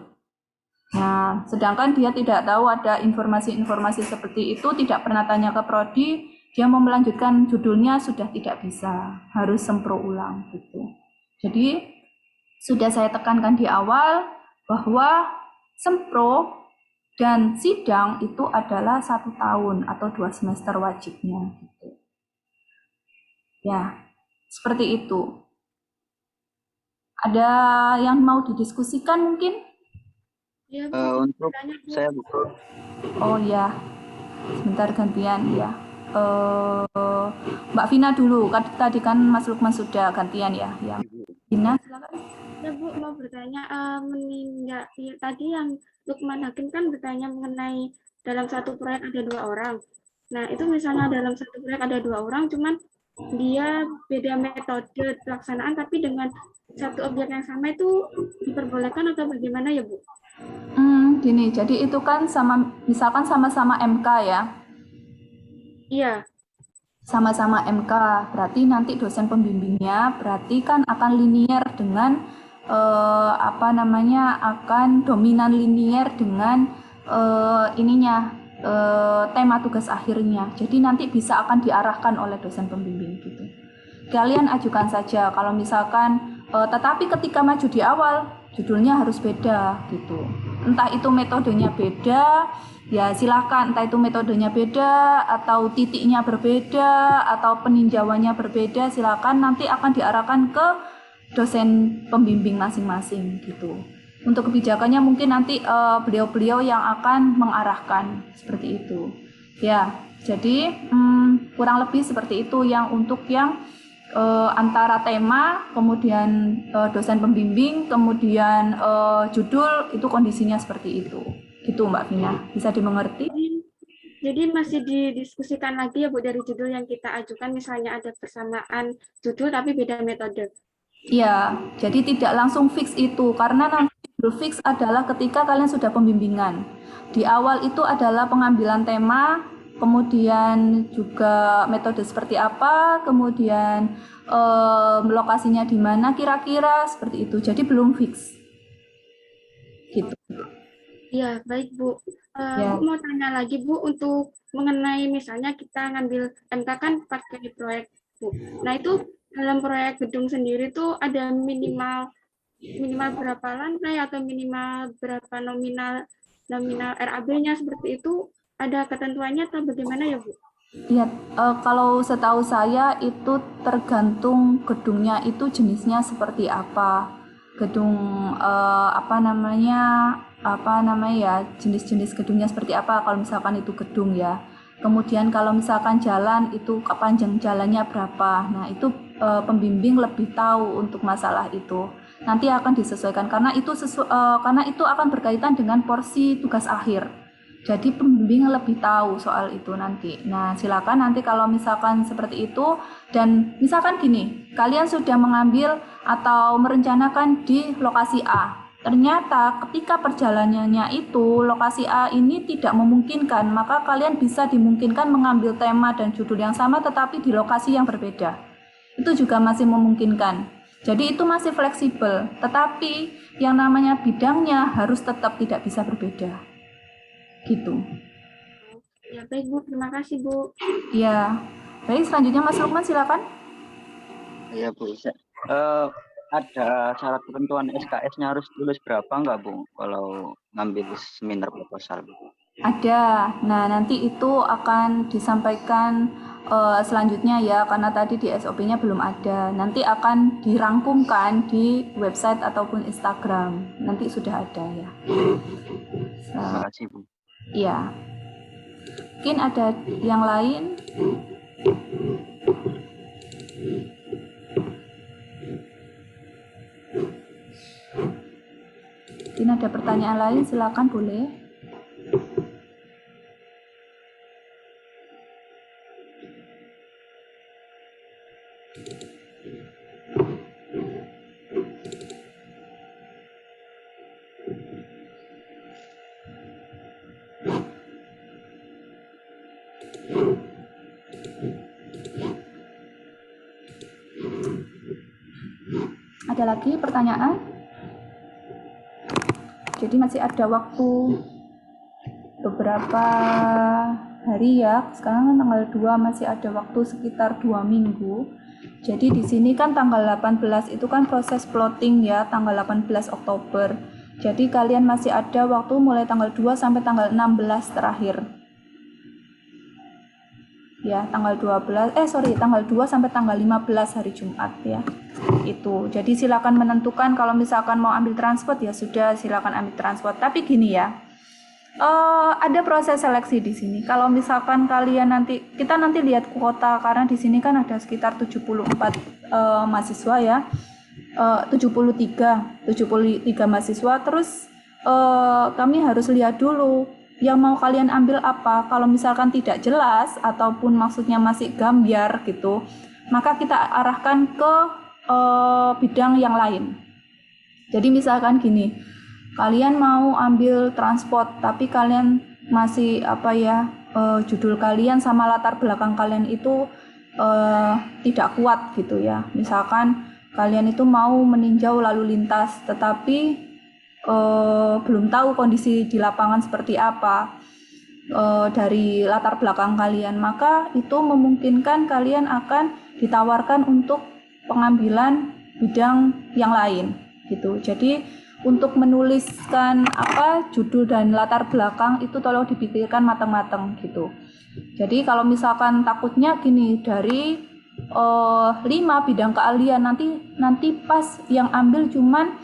S2: Nah, sedangkan dia tidak tahu ada informasi-informasi seperti itu, tidak pernah tanya ke prodi, dia mau melanjutkan judulnya sudah tidak bisa, harus sempro ulang gitu. Jadi sudah saya tekankan di awal bahwa sempro dan sidang itu adalah 1 tahun atau 2 semester wajibnya. Gitu. Ya, seperti itu. Ada yang mau didiskusikan mungkin?
S6: Ya,
S5: Untuk saya, Bu.
S2: Oh ya, sebentar gantian ya. Mbak Vina dulu, tadi kan Mas Lukman sudah gantian ya. Ya. Vina, silakan.
S6: Ya Bu, mau bertanya tadi yang Lukman Hakim kan bertanya mengenai dalam satu proyek ada 2 orang. Nah, itu misalnya dalam satu proyek ada 2 orang, cuman dia beda metode pelaksanaan, tapi dengan satu objek yang sama itu diperbolehkan atau bagaimana ya Bu?
S2: Gini, jadi itu kan misalkan sama-sama MK ya?
S6: Iya.
S2: Sama-sama MK, berarti nanti dosen pembimbingnya berarti kan akan linier dengan akan dominan linier dengan tema tugas akhirnya. Jadi nanti bisa akan diarahkan oleh dosen pembimbing gitu. Kalian ajukan saja kalau misalkan Tetapi ketika maju di awal, judulnya harus beda gitu. Entah itu metodenya beda, ya silakan. Entah itu metodenya beda, atau titiknya berbeda, atau peninjauannya berbeda, silakan. Nanti akan diarahkan ke dosen pembimbing masing-masing gitu. Untuk kebijakannya mungkin nanti beliau-beliau yang akan mengarahkan seperti itu. Ya, jadi kurang lebih seperti itu yang untuk yang antara tema, kemudian dosen pembimbing, kemudian judul, itu kondisinya seperti itu. Gitu Mbak Vina, bisa dimengerti?
S6: Jadi masih didiskusikan lagi ya Bu dari judul yang kita ajukan, misalnya ada persamaan judul tapi beda metode.
S2: Iya, jadi tidak langsung fix itu, karena nanti judul fix adalah ketika kalian sudah pembimbingan. Di awal itu adalah pengambilan tema, kemudian juga metode seperti apa, kemudian lokasinya di mana kira-kira, seperti itu. Jadi belum fix. Gitu.
S6: Ya, baik Bu.
S2: Ya.
S6: Bu mau tanya lagi Bu, untuk mengenai misalnya kita ngambil MK kan pakai proyek Bu. Nah itu dalam proyek gedung sendiri tuh ada minimal berapa lantai atau minimal berapa nominal RAB-nya, seperti itu ada ketentuannya atau bagaimana ya Bu?
S2: Iya, kalau setahu saya itu tergantung gedungnya itu jenisnya seperti apa. Gedung apa namanya ya, jenis-jenis gedungnya seperti apa kalau misalkan itu gedung ya. Kemudian kalau misalkan jalan itu panjang jalannya berapa. Nah, itu pembimbing lebih tahu untuk masalah itu. Nanti akan disesuaikan karena itu akan berkaitan dengan porsi tugas akhir. Jadi pembimbing lebih tahu soal itu nanti. Nah, silakan nanti kalau misalkan seperti itu, dan misalkan gini, kalian sudah mengambil atau merencanakan di lokasi A. Ternyata ketika perjalanannya itu lokasi A ini tidak memungkinkan, maka kalian bisa dimungkinkan mengambil tema dan judul yang sama tetapi di lokasi yang berbeda. Itu juga masih memungkinkan. Jadi itu masih fleksibel, tetapi yang namanya bidangnya harus tetap tidak bisa berbeda. Gitu.
S6: Ya baik Bu, terima kasih Bu.
S2: Ya, baik, selanjutnya Mas Lukman silakan.
S5: Ya Bu, ada syarat ketentuan SKS-nya harus lulus berapa enggak Bu kalau ngambil seminar proposal?
S2: Ada. Nah, nanti itu akan disampaikan selanjutnya ya, karena tadi di SOP-nya belum ada. Nanti akan dirangkumkan di website ataupun Instagram. Nanti sudah ada ya.
S5: Terima kasih Bu.
S2: Iya. Mungkin ada yang lain? Mungkin ada pertanyaan lain, silakan boleh. Ada lagi pertanyaan? Jadi masih ada waktu beberapa hari ya. Sekarang kan tanggal 2, masih ada waktu sekitar 2 minggu. Jadi di sini kan tanggal 18 itu kan proses plotting ya, tanggal 18 Oktober. Jadi kalian masih ada waktu mulai tanggal 2 sampai tanggal 16 terakhir. Ya, tanggal 2 sampai tanggal 15 hari Jumat ya. Itu. Jadi silakan menentukan, kalau misalkan mau ambil transport ya sudah, silakan ambil transport. Tapi gini ya. Ada proses seleksi di sini. Kalau misalkan kalian kita nanti lihat kuota, karena di sini kan ada sekitar 74 mahasiswa ya. 73 mahasiswa. Terus kami harus lihat dulu yang mau kalian ambil apa. Kalau misalkan tidak jelas ataupun maksudnya masih gambiar gitu, maka kita arahkan ke bidang yang lain. Jadi misalkan gini, kalian mau ambil transport tapi kalian masih judul kalian sama latar belakang kalian itu tidak kuat gitu ya. Misalkan kalian itu mau meninjau lalu lintas tetapi belum tahu kondisi di lapangan seperti apa dari latar belakang kalian, maka itu memungkinkan kalian akan ditawarkan untuk pengambilan bidang yang lain gitu. Jadi untuk menuliskan judul dan latar belakang itu tolong dipikirkan matang-matang gitu. Jadi kalau misalkan takutnya gini, dari 5 bidang keahlian nanti pas yang ambil cuman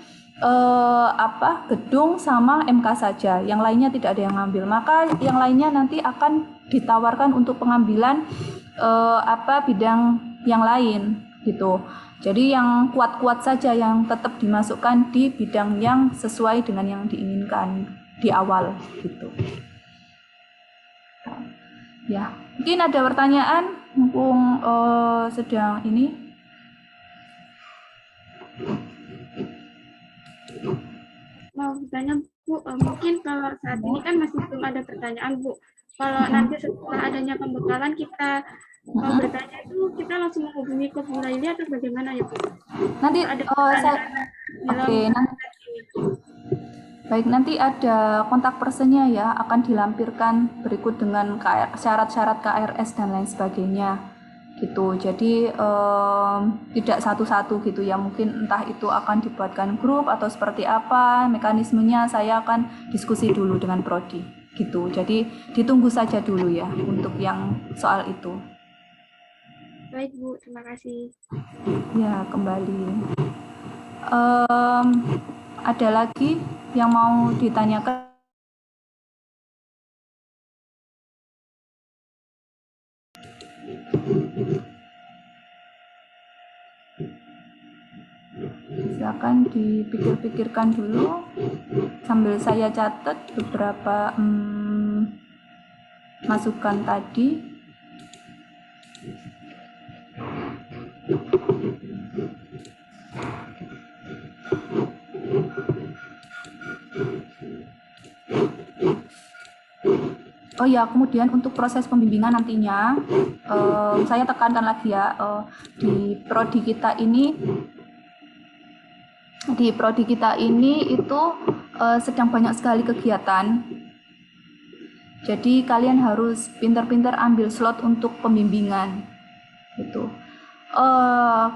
S2: gedung sama MK saja, yang lainnya tidak ada yang ngambil, maka yang lainnya nanti akan ditawarkan untuk pengambilan bidang yang lain gitu. Jadi yang kuat-kuat saja yang tetap dimasukkan di bidang yang sesuai dengan yang diinginkan di awal gitu. Ya, mungkin ada pertanyaan mumpung sedang ini.
S6: Mau bertanya Bu, mungkin kalau saat ini kan masih belum ada pertanyaan Bu. Kalau nanti setelah adanya pembekalan kita mau bertanya itu kita langsung menghubungi ke Bu Laili atau bagaimana ya Bu?
S2: Nanti
S6: ada
S2: baik, nanti ada kontak personnya ya, akan dilampirkan berikut dengan syarat-syarat KRS dan lain sebagainya gitu. Jadi tidak satu-satu gitu ya, mungkin entah itu akan dibuatkan grup atau seperti apa mekanismenya, saya akan diskusi dulu dengan Prodi gitu. Jadi ditunggu saja dulu ya untuk yang soal itu.
S6: Baik Bu, terima kasih.
S2: Ya, kembali. Ada lagi yang mau ditanyakan? Silakan dipikir-pikirkan dulu sambil saya catat beberapa masukan tadi. Oh ya, kemudian untuk proses pembimbingan nantinya saya tekankan lagi ya, di prodi kita ini itu sedang banyak sekali kegiatan. Jadi kalian harus pintar-pintar ambil slot untuk pembimbingan gitu.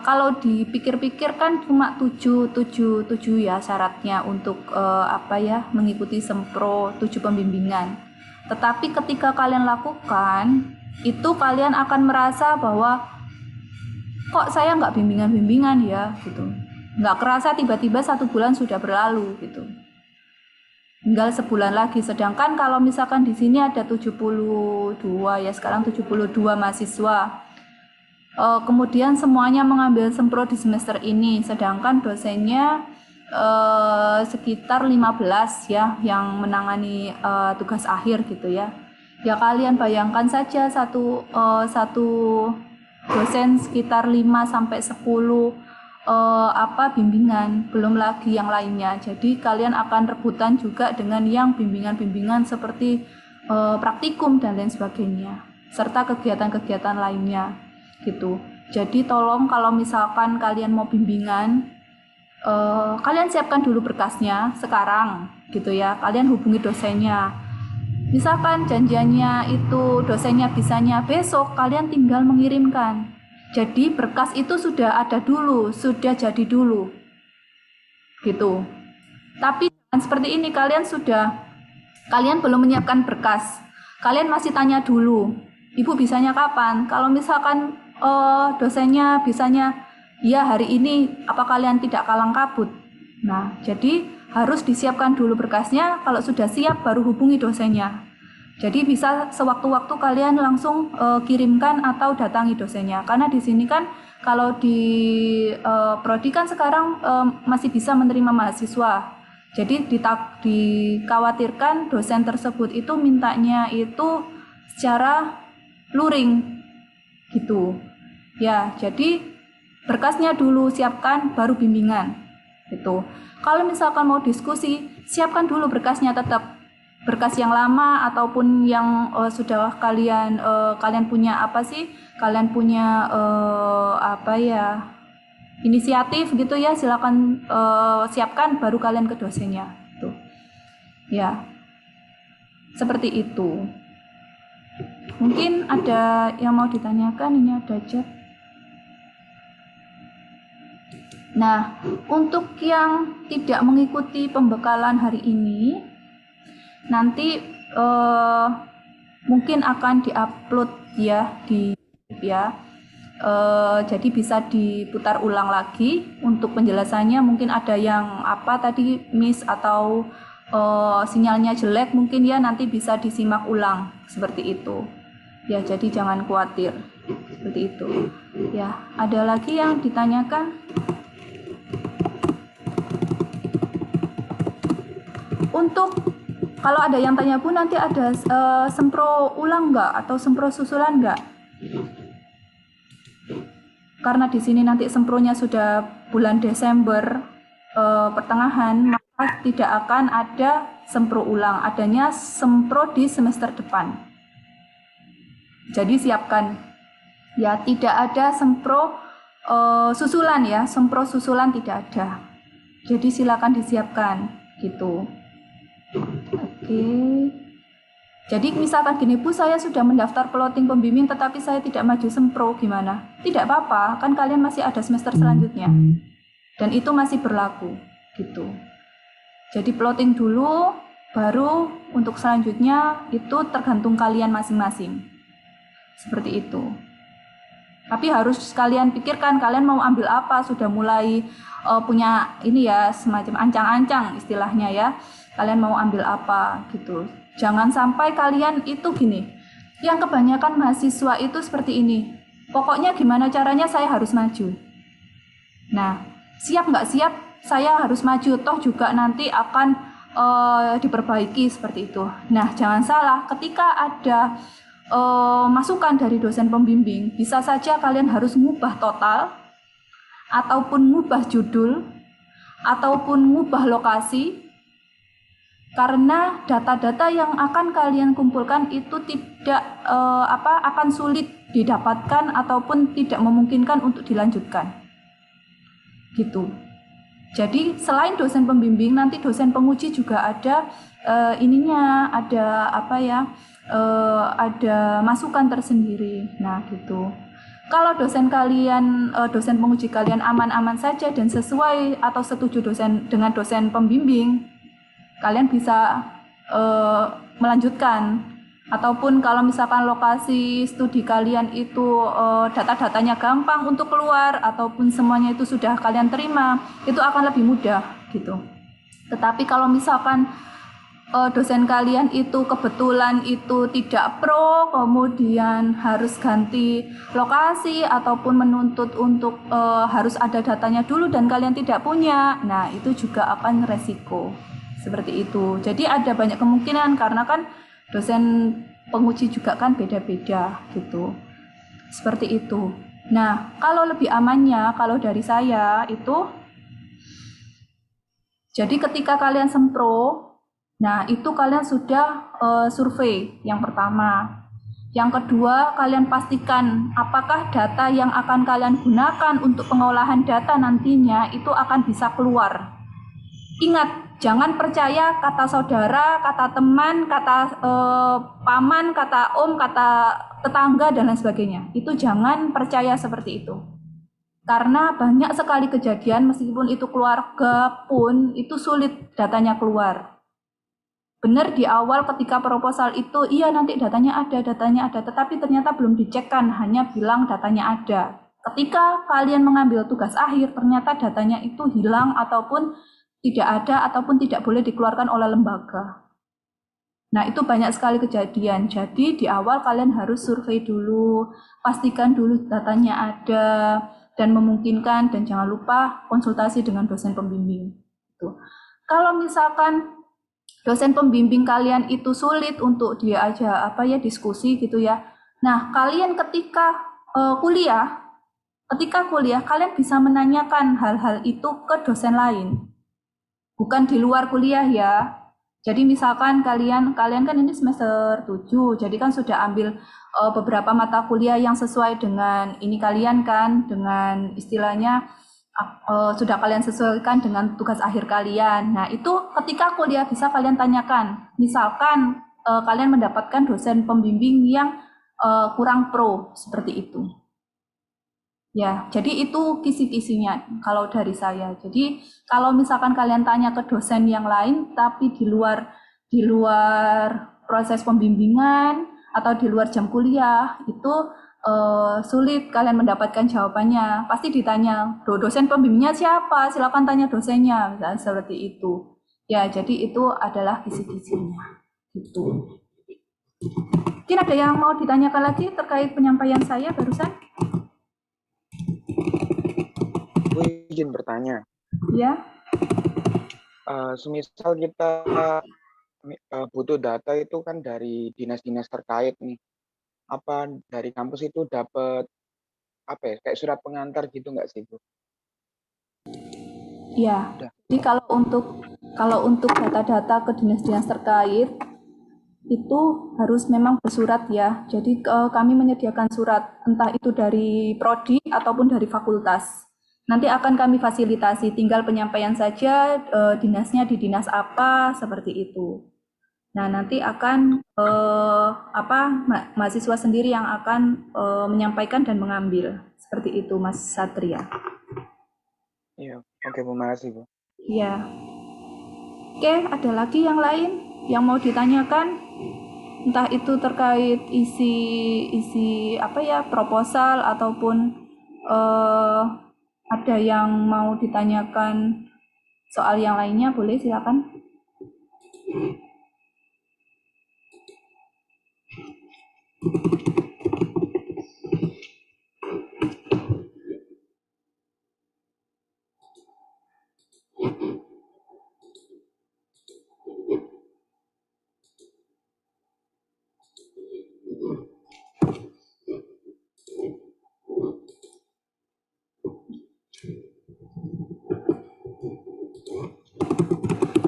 S2: Kalau dipikir-pikir kan cuma 7 ya syaratnya untuk mengikuti Sempro 7 pembimbingan. Tetapi ketika kalian lakukan, itu kalian akan merasa bahwa kok saya nggak bimbingan ya gitu. Nggak kerasa tiba-tiba 1 bulan sudah berlalu gitu. Tinggal sebulan lagi. Sedangkan kalau misalkan di sini ada 72 ya, sekarang 72 mahasiswa. Kemudian semuanya mengambil Sempro di semester ini, sedangkan dosennya sekitar 15 ya yang menangani tugas akhir gitu ya. Ya kalian bayangkan saja satu dosen sekitar 5 sampai 10 bimbingan, belum lagi yang lainnya. Jadi kalian akan rebutan juga dengan yang bimbingan-bimbingan seperti praktikum dan lain sebagainya, serta kegiatan-kegiatan lainnya gitu. Jadi tolong kalau misalkan kalian mau bimbingan, kalian siapkan dulu berkasnya sekarang gitu ya. Kalian hubungi dosennya. Misalkan janjiannya itu dosennya bisanya besok, kalian tinggal mengirimkan. Jadi berkas itu sudah ada dulu, sudah jadi dulu gitu. Tapi jangan seperti ini, kalian belum menyiapkan berkas, kalian masih tanya dulu, Ibu bisanya kapan? Kalau misalkan dosennya bisanya ya hari ini, apa kalian tidak kalang kabut? Nah, jadi harus disiapkan dulu berkasnya. Kalau sudah siap baru hubungi dosennya. Jadi bisa sewaktu-waktu kalian langsung kirimkan atau datangi dosennya. Karena di sini kan kalau di prodi kan sekarang masih bisa menerima mahasiswa. Jadi dikhawatirkan dosen tersebut itu mintanya itu secara luring gitu. Ya, jadi berkasnya dulu siapkan baru bimbingan gitu. Kalau misalkan mau diskusi, siapkan dulu berkasnya, tetap berkas yang lama ataupun yang sudah kalian punya kalian punya inisiatif gitu ya, silakan siapkan baru kalian ke dosennya tuh. Ya. Seperti itu. Mungkin ada yang mau ditanyakan, ini ada chat. Nah, untuk yang tidak mengikuti pembekalan hari ini, nanti mungkin akan diupload ya di YouTube ya. Jadi bisa diputar ulang lagi untuk penjelasannya. Mungkin ada yang apa tadi miss atau sinyalnya jelek, mungkin ya nanti bisa disimak ulang seperti itu. Ya, jadi jangan khawatir seperti itu. Ya, ada lagi yang ditanyakan? Untuk kalau ada yang tanya Bu, nanti ada sempro ulang nggak atau sempro susulan nggak? Karena di sini nanti sempronya sudah bulan Desember pertengahan, maka tidak akan ada sempro ulang, adanya sempro di semester depan. Jadi siapkan ya, tidak ada sempro susulan ya, sempro susulan tidak ada. Jadi silakan disiapkan gitu. Oke. Jadi misalkan gini Bu, saya sudah mendaftar plotting pembimbing tetapi saya tidak maju sempro, gimana? Tidak apa-apa, kan kalian masih ada semester selanjutnya. Dan itu masih berlaku, gitu. Jadi plotting dulu, baru untuk selanjutnya itu tergantung kalian masing-masing. Seperti itu. Tapi harus kalian pikirkan kalian mau ambil apa, sudah mulai punya ini ya, semacam ancang-ancang istilahnya ya. Kalian mau ambil apa gitu. Jangan sampai kalian itu gini, yang kebanyakan mahasiswa itu seperti ini. Pokoknya gimana caranya saya harus maju. Nah, siap nggak siap saya harus maju, toh juga nanti akan diperbaiki seperti itu. Nah, jangan salah, ketika ada masukan dari dosen pembimbing, bisa saja kalian harus mengubah total, ataupun mengubah judul, ataupun mengubah lokasi, karena data-data yang akan kalian kumpulkan itu tidak akan sulit didapatkan ataupun tidak memungkinkan untuk dilanjutkan. Gitu. Jadi selain dosen pembimbing, nanti dosen penguji juga ada ada masukan tersendiri. Nah, gitu. Kalau dosen kalian, dosen penguji kalian aman-aman saja dan sesuai atau setuju dengan dosen pembimbing, kalian bisa melanjutkan. Ataupun kalau misalkan lokasi studi kalian itu data-datanya gampang untuk keluar ataupun semuanya itu sudah kalian terima, itu akan lebih mudah gitu. Tetapi kalau misalkan dosen kalian itu kebetulan itu tidak pro, kemudian harus ganti lokasi ataupun menuntut untuk harus ada datanya dulu dan kalian tidak punya, nah itu juga akan resiko. Seperti itu. Jadi ada banyak kemungkinan karena kan dosen penguji juga kan beda-beda gitu. Seperti itu. Nah, kalau lebih amannya, kalau dari saya itu, jadi ketika kalian sempro, nah itu kalian sudah survei yang pertama. Yang kedua, kalian pastikan apakah data yang akan kalian gunakan untuk pengolahan data nantinya itu akan bisa keluar. Ingat, jangan percaya kata saudara, kata teman, kata paman, kata om, kata tetangga, dan lain sebagainya. Itu jangan percaya seperti itu. Karena banyak sekali kejadian, meskipun itu keluarga pun, itu sulit datanya keluar. Benar di awal ketika proposal itu, iya nanti datanya ada, tetapi ternyata belum dicekkan, hanya bilang datanya ada. Ketika kalian mengambil tugas akhir, ternyata datanya itu hilang ataupun tidak ada ataupun tidak boleh dikeluarkan oleh lembaga. Nah, itu banyak sekali kejadian. Jadi di awal kalian harus survei dulu, pastikan dulu datanya ada dan memungkinkan, dan jangan lupa konsultasi dengan dosen pembimbing. Kalau misalkan dosen pembimbing kalian itu sulit untuk dia aja diskusi gitu ya. Nah, kalian ketika kuliah kalian bisa menanyakan hal-hal itu ke dosen lain. Bukan di luar kuliah ya. Jadi misalkan kalian kan ini semester 7, jadi kan sudah ambil beberapa mata kuliah yang sesuai dengan ini kalian kan, dengan istilahnya sudah kalian sesuaikan dengan tugas akhir kalian. Nah, itu ketika kuliah bisa kalian tanyakan. Misalkan kalian mendapatkan dosen pembimbing yang kurang pro, seperti itu. Ya, jadi itu kisi-kisinya kalau dari saya. Jadi kalau misalkan kalian tanya ke dosen yang lain, tapi di luar proses pembimbingan atau di luar jam kuliah, itu sulit kalian mendapatkan jawabannya. Pasti ditanya, dosen pembimbingnya siapa? Silakan tanya dosennya, misalnya seperti itu. Ya, jadi itu adalah kisi-kisinya. Gitu. Mungkin ada yang mau ditanyakan lagi terkait penyampaian saya barusan?
S7: Bu, izin bertanya.
S2: Ya.
S7: Semisal kita butuh data itu kan dari dinas-dinas terkait nih. Apa dari kampus itu dapat apa ya, kayak surat pengantar gitu nggak sih, Bu?
S2: Ya. Jadi kalau untuk data-data ke dinas-dinas terkait itu harus memang bersurat ya. Jadi kami menyediakan surat, entah itu dari prodi ataupun dari fakultas. Nanti akan kami fasilitasi, tinggal penyampaian saja dinasnya di dinas apa, seperti itu. Nah, nanti akan mahasiswa sendiri yang akan menyampaikan dan mengambil. Seperti itu, Mas Satria.
S7: Iya, oke Bu, makasih Bu.
S2: Iya. Oke, ada lagi yang lain yang mau ditanyakan? Entah itu terkait isi proposal ataupun ada yang mau ditanyakan soal yang lainnya, boleh silakan.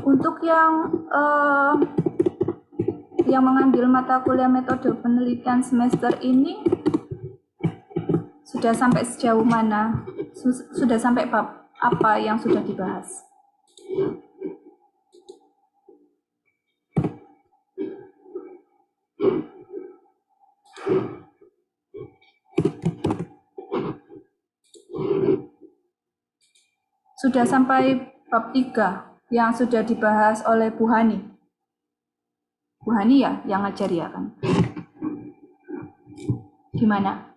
S2: Untuk yang mengambil mata kuliah metode penelitian semester ini sudah sampai sejauh mana? Sudah sampai bab apa yang sudah dibahas? Sudah sampai bab 3 yang sudah dibahas oleh Bu Hani. Bu Hani ya yang ngajar ya kan? Gimana?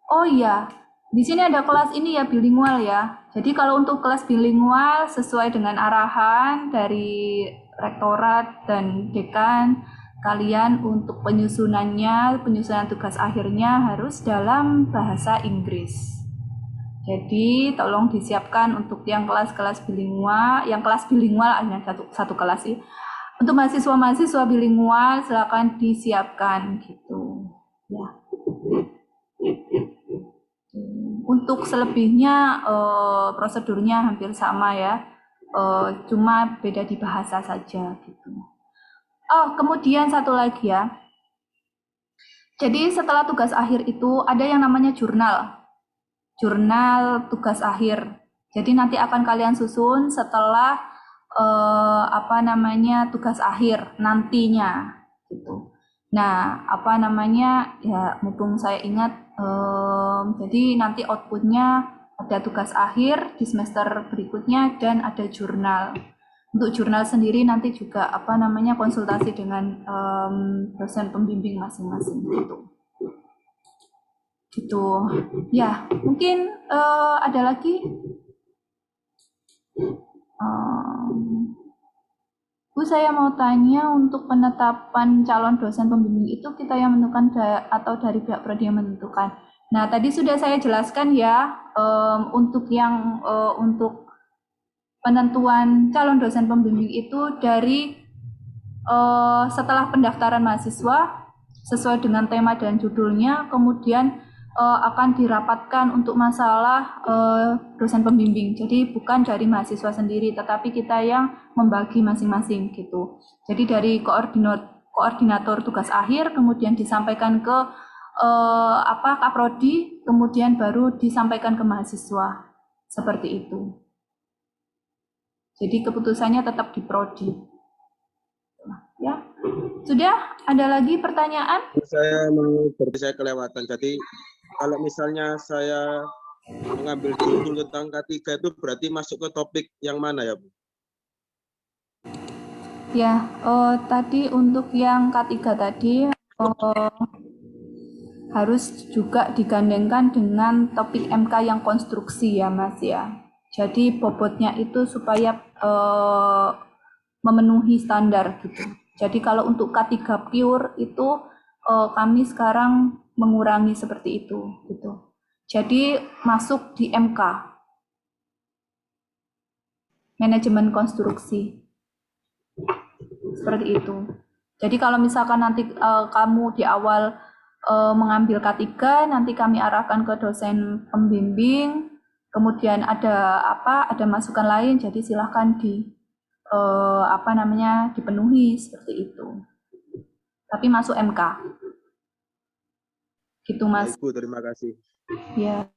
S2: Oh iya, di sini ada kelas ini ya, bilingual ya. Jadi kalau untuk kelas bilingual sesuai dengan arahan dari rektorat dan dekan, kalian untuk penyusunan tugas akhirnya harus dalam bahasa Inggris. Jadi tolong disiapkan untuk yang kelas-kelas bilingual, hanya satu kelas sih. Untuk mahasiswa bilingual silakan disiapkan gitu. Ya. Untuk selebihnya prosedurnya hampir sama ya, cuma beda di bahasa saja gitu. Oh, kemudian satu lagi ya. Jadi setelah tugas akhir itu ada yang namanya jurnal tugas akhir. Jadi nanti akan kalian susun setelah tugas akhir nantinya gitu. Nah, ya mumpung saya ingat, jadi nanti outputnya ada tugas akhir di semester berikutnya dan ada jurnal. Untuk jurnal sendiri nanti juga konsultasi dengan dosen pembimbing masing-masing gitu. Ya, mungkin ada lagi. Bu, saya mau tanya, untuk penetapan calon dosen pembimbing itu kita yang menentukan atau dari pihak prodi yang menentukan? Nah, tadi sudah saya jelaskan ya, untuk penentuan calon dosen pembimbing itu dari setelah pendaftaran mahasiswa sesuai dengan tema dan judulnya, kemudian akan dirapatkan untuk masalah dosen pembimbing. Jadi bukan dari mahasiswa sendiri, tetapi kita yang membagi masing-masing gitu. Jadi dari koordinator tugas akhir, kemudian disampaikan ke Kaprodi, kemudian baru disampaikan ke mahasiswa. Seperti itu. Jadi keputusannya tetap di prodi. Ya. Ya, sudah ada lagi pertanyaan?
S8: Saya kelewatan. Jadi kalau misalnya saya mengambil judul tentang K3 itu berarti masuk ke topik yang mana ya, Bu?
S2: Ya, tadi untuk yang K3 tadi harus juga digandengkan dengan topik MK yang konstruksi ya Mas ya. Jadi bobotnya itu supaya memenuhi standar gitu. Jadi kalau untuk K3 pure itu kami sekarang mengurangi seperti itu gitu. Jadi masuk di MK, manajemen konstruksi. Seperti itu. Jadi kalau misalkan nanti kamu di awal mengambil K3, nanti kami arahkan ke dosen pembimbing, kemudian ada masukan lain, jadi silahkan dipenuhi seperti itu. Tapi masuk MK. Gitu Mas.
S8: Baik, Bu, terima kasih.
S2: Ya.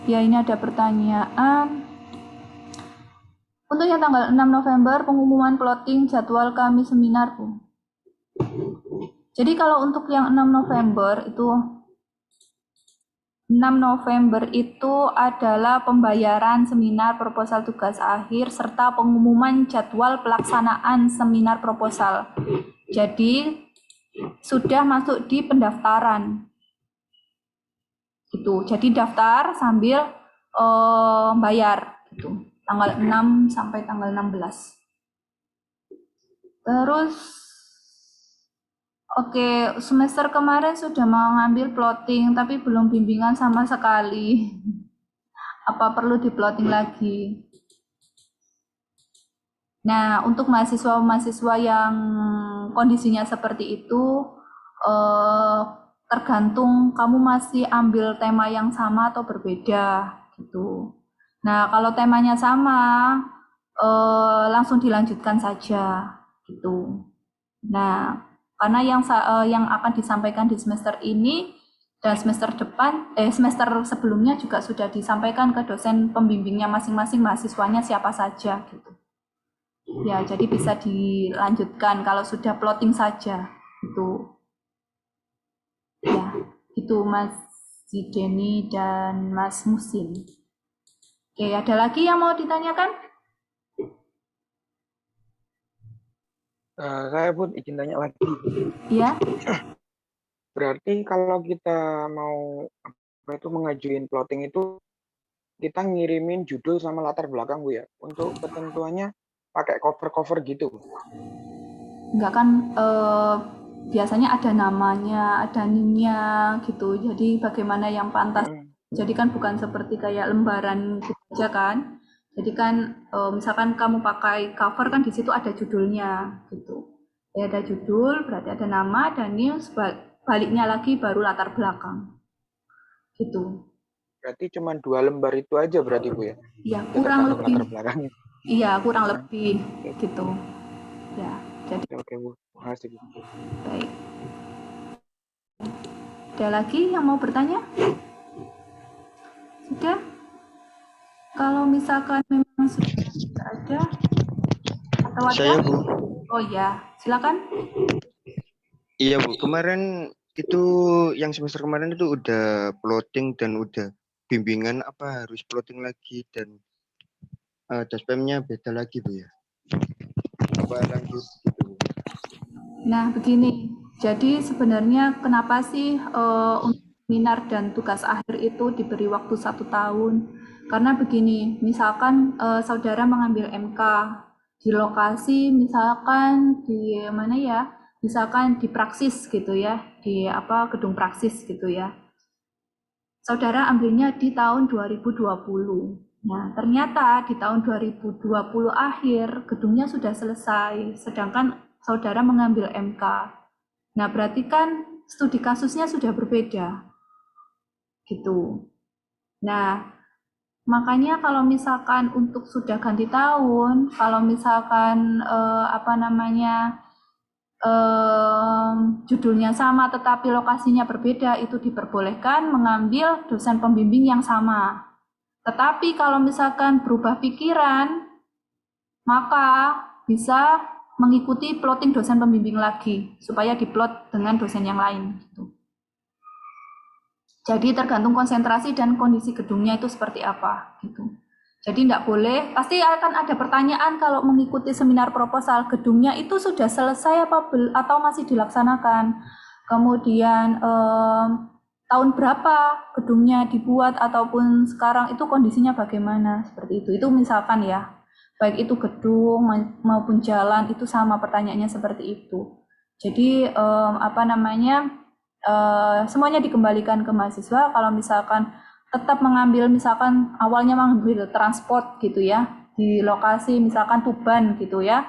S2: Ya, ini ada pertanyaan. Untuk yang tanggal 6 November, pengumuman plotting jadwal kami seminar, Bu. Jadi kalau untuk yang 6 November itu adalah pembayaran seminar proposal tugas akhir serta pengumuman jadwal pelaksanaan seminar proposal. Jadi sudah masuk di pendaftaran. Gitu. Jadi daftar sambil bayar gitu. Tanggal 6 sampai tanggal 16. Terus oke, semester kemarin sudah mengambil plotting tapi belum bimbingan sama sekali. Apa perlu di plotting lagi? Nah, untuk mahasiswa-mahasiswa yang kondisinya seperti itu tergantung kamu masih ambil tema yang sama atau berbeda gitu. Nah, kalau temanya sama, langsung dilanjutkan saja gitu. Nah, karena yang akan disampaikan di semester ini dan semester depan, semester sebelumnya juga sudah disampaikan ke dosen pembimbingnya masing-masing, mahasiswanya siapa saja gitu. Ya, jadi bisa dilanjutkan kalau sudah plotting saja gitu. Ya, itu Mas Zideni dan Mas Musin. Oke, ada lagi yang mau ditanyakan?
S7: Saya pun izin tanya lagi.
S2: Iya.
S7: Berarti kalau kita mau mengajuin plotting itu kita ngirimin judul sama latar belakang, Bu ya. Untuk ketentuannya pakai cover gitu.
S2: Enggak kan biasanya ada namanya, ada NIM-nya gitu. Jadi bagaimana yang pantas. Jadi kan bukan seperti kayak lembaran gitu aja kan. Jadi kan misalkan kamu pakai cover kan di situ ada judulnya gitu. Ya ada judul, berarti ada nama, dan NIM, baliknya lagi baru latar belakang. Gitu.
S7: Berarti cuma 2 lembar itu aja berarti, Bu ya?
S2: Iya, kurang lebih.
S7: Latar belakangnya.
S2: Iya, kurang lebih gitu. Ya, jadi
S7: Oke, Bu. Makasih, Bu.
S2: baik. Ada lagi yang mau bertanya? Sudah? Kalau misalkan memang sudah tidak ada atau ada?
S9: Saya, Bu.
S2: Oh ya, silakan.
S9: Iya, Bu. Kemarin itu yang semester kemarin itu udah plotting dan udah bimbingan, apa harus plotting lagi dan daspemnya beda lagi, Bu ya? Apa lanjut gitu?
S2: Nah, begini. Jadi sebenarnya kenapa sih untuk seminar dan tugas akhir itu diberi waktu 1 tahun? Karena begini, misalkan saudara mengambil MK di lokasi, misalkan di mana ya? Misalkan di praksis gitu ya, di gedung praksis gitu ya. Saudara ambilnya di tahun 2020. Nah, ternyata di tahun 2020 akhir gedungnya sudah selesai, sedangkan saudara mengambil MK. Nah, berarti kan studi kasusnya sudah berbeda. Gitu. Nah, makanya kalau misalkan untuk sudah ganti tahun, kalau misalkan judulnya sama tetapi lokasinya berbeda, itu diperbolehkan mengambil dosen pembimbing yang sama. Tetapi kalau misalkan berubah pikiran, maka bisa mengikuti plotting dosen pembimbing lagi, supaya diplot dengan dosen yang lain. Gitu. Jadi tergantung konsentrasi dan kondisi gedungnya itu seperti apa. Gitu. Jadi tidak boleh, pasti akan ada pertanyaan kalau mengikuti seminar proposal, gedungnya itu sudah selesai atau masih dilaksanakan. Kemudian tahun berapa gedungnya dibuat ataupun sekarang itu kondisinya bagaimana, seperti itu. Itu misalkan ya, baik itu gedung maupun jalan itu sama pertanyaannya seperti itu. Jadi semuanya dikembalikan ke mahasiswa. Kalau misalkan tetap mengambil, misalkan awalnya mengambil transport gitu ya, di lokasi misalkan Tuban gitu ya.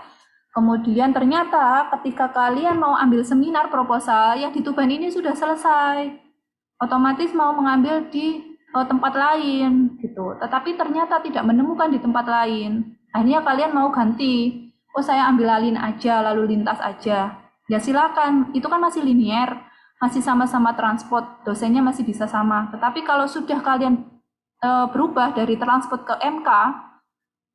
S2: Kemudian ternyata ketika kalian mau ambil seminar proposal yang di Tuban ini sudah selesai, otomatis mau mengambil di tempat lain gitu. Tetapi ternyata tidak menemukan di tempat lain. Akhirnya kalian mau ganti. Oh, saya ambil lalin aja, lalu lintas aja. Ya silakan, itu kan masih linier. Masih sama-sama transport, dosennya masih bisa sama. Tetapi kalau sudah kalian berubah dari transport ke MK,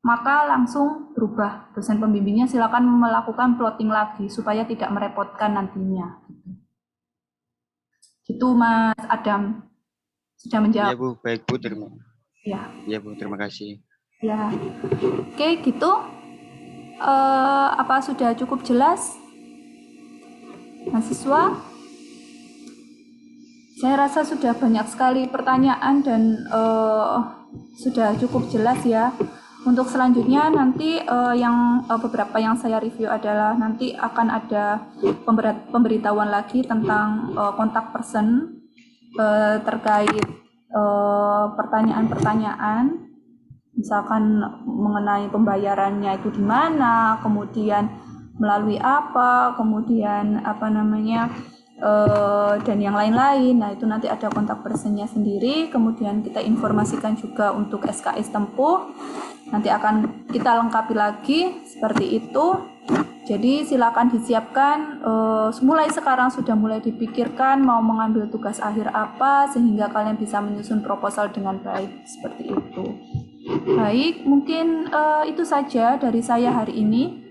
S2: maka langsung berubah. Dosen pembimbingnya silakan melakukan plotting lagi, supaya tidak merepotkan nantinya. Gitu Mas Adam. Sudah menjawab?
S9: Iya Bu, baik Bu, terima kasih.
S2: Ya, oke gitu. Apa sudah cukup jelas, mahasiswa? Saya rasa sudah banyak sekali pertanyaan dan sudah cukup jelas ya. Untuk selanjutnya nanti beberapa yang saya review adalah nanti akan ada pemberitahuan lagi tentang kontak person terkait pertanyaan-pertanyaan, misalkan mengenai pembayarannya itu di mana, kemudian melalui apa, kemudian dan yang lain-lain. Nah, itu nanti ada kontak personnya sendiri. Kemudian kita informasikan juga untuk SKS tempuh. Nanti akan kita lengkapi lagi seperti itu. Jadi silakan disiapkan. Mulai sekarang sudah mulai dipikirkan mau mengambil tugas akhir apa sehingga kalian bisa menyusun proposal dengan baik seperti itu. Baik, mungkin itu saja dari saya hari ini.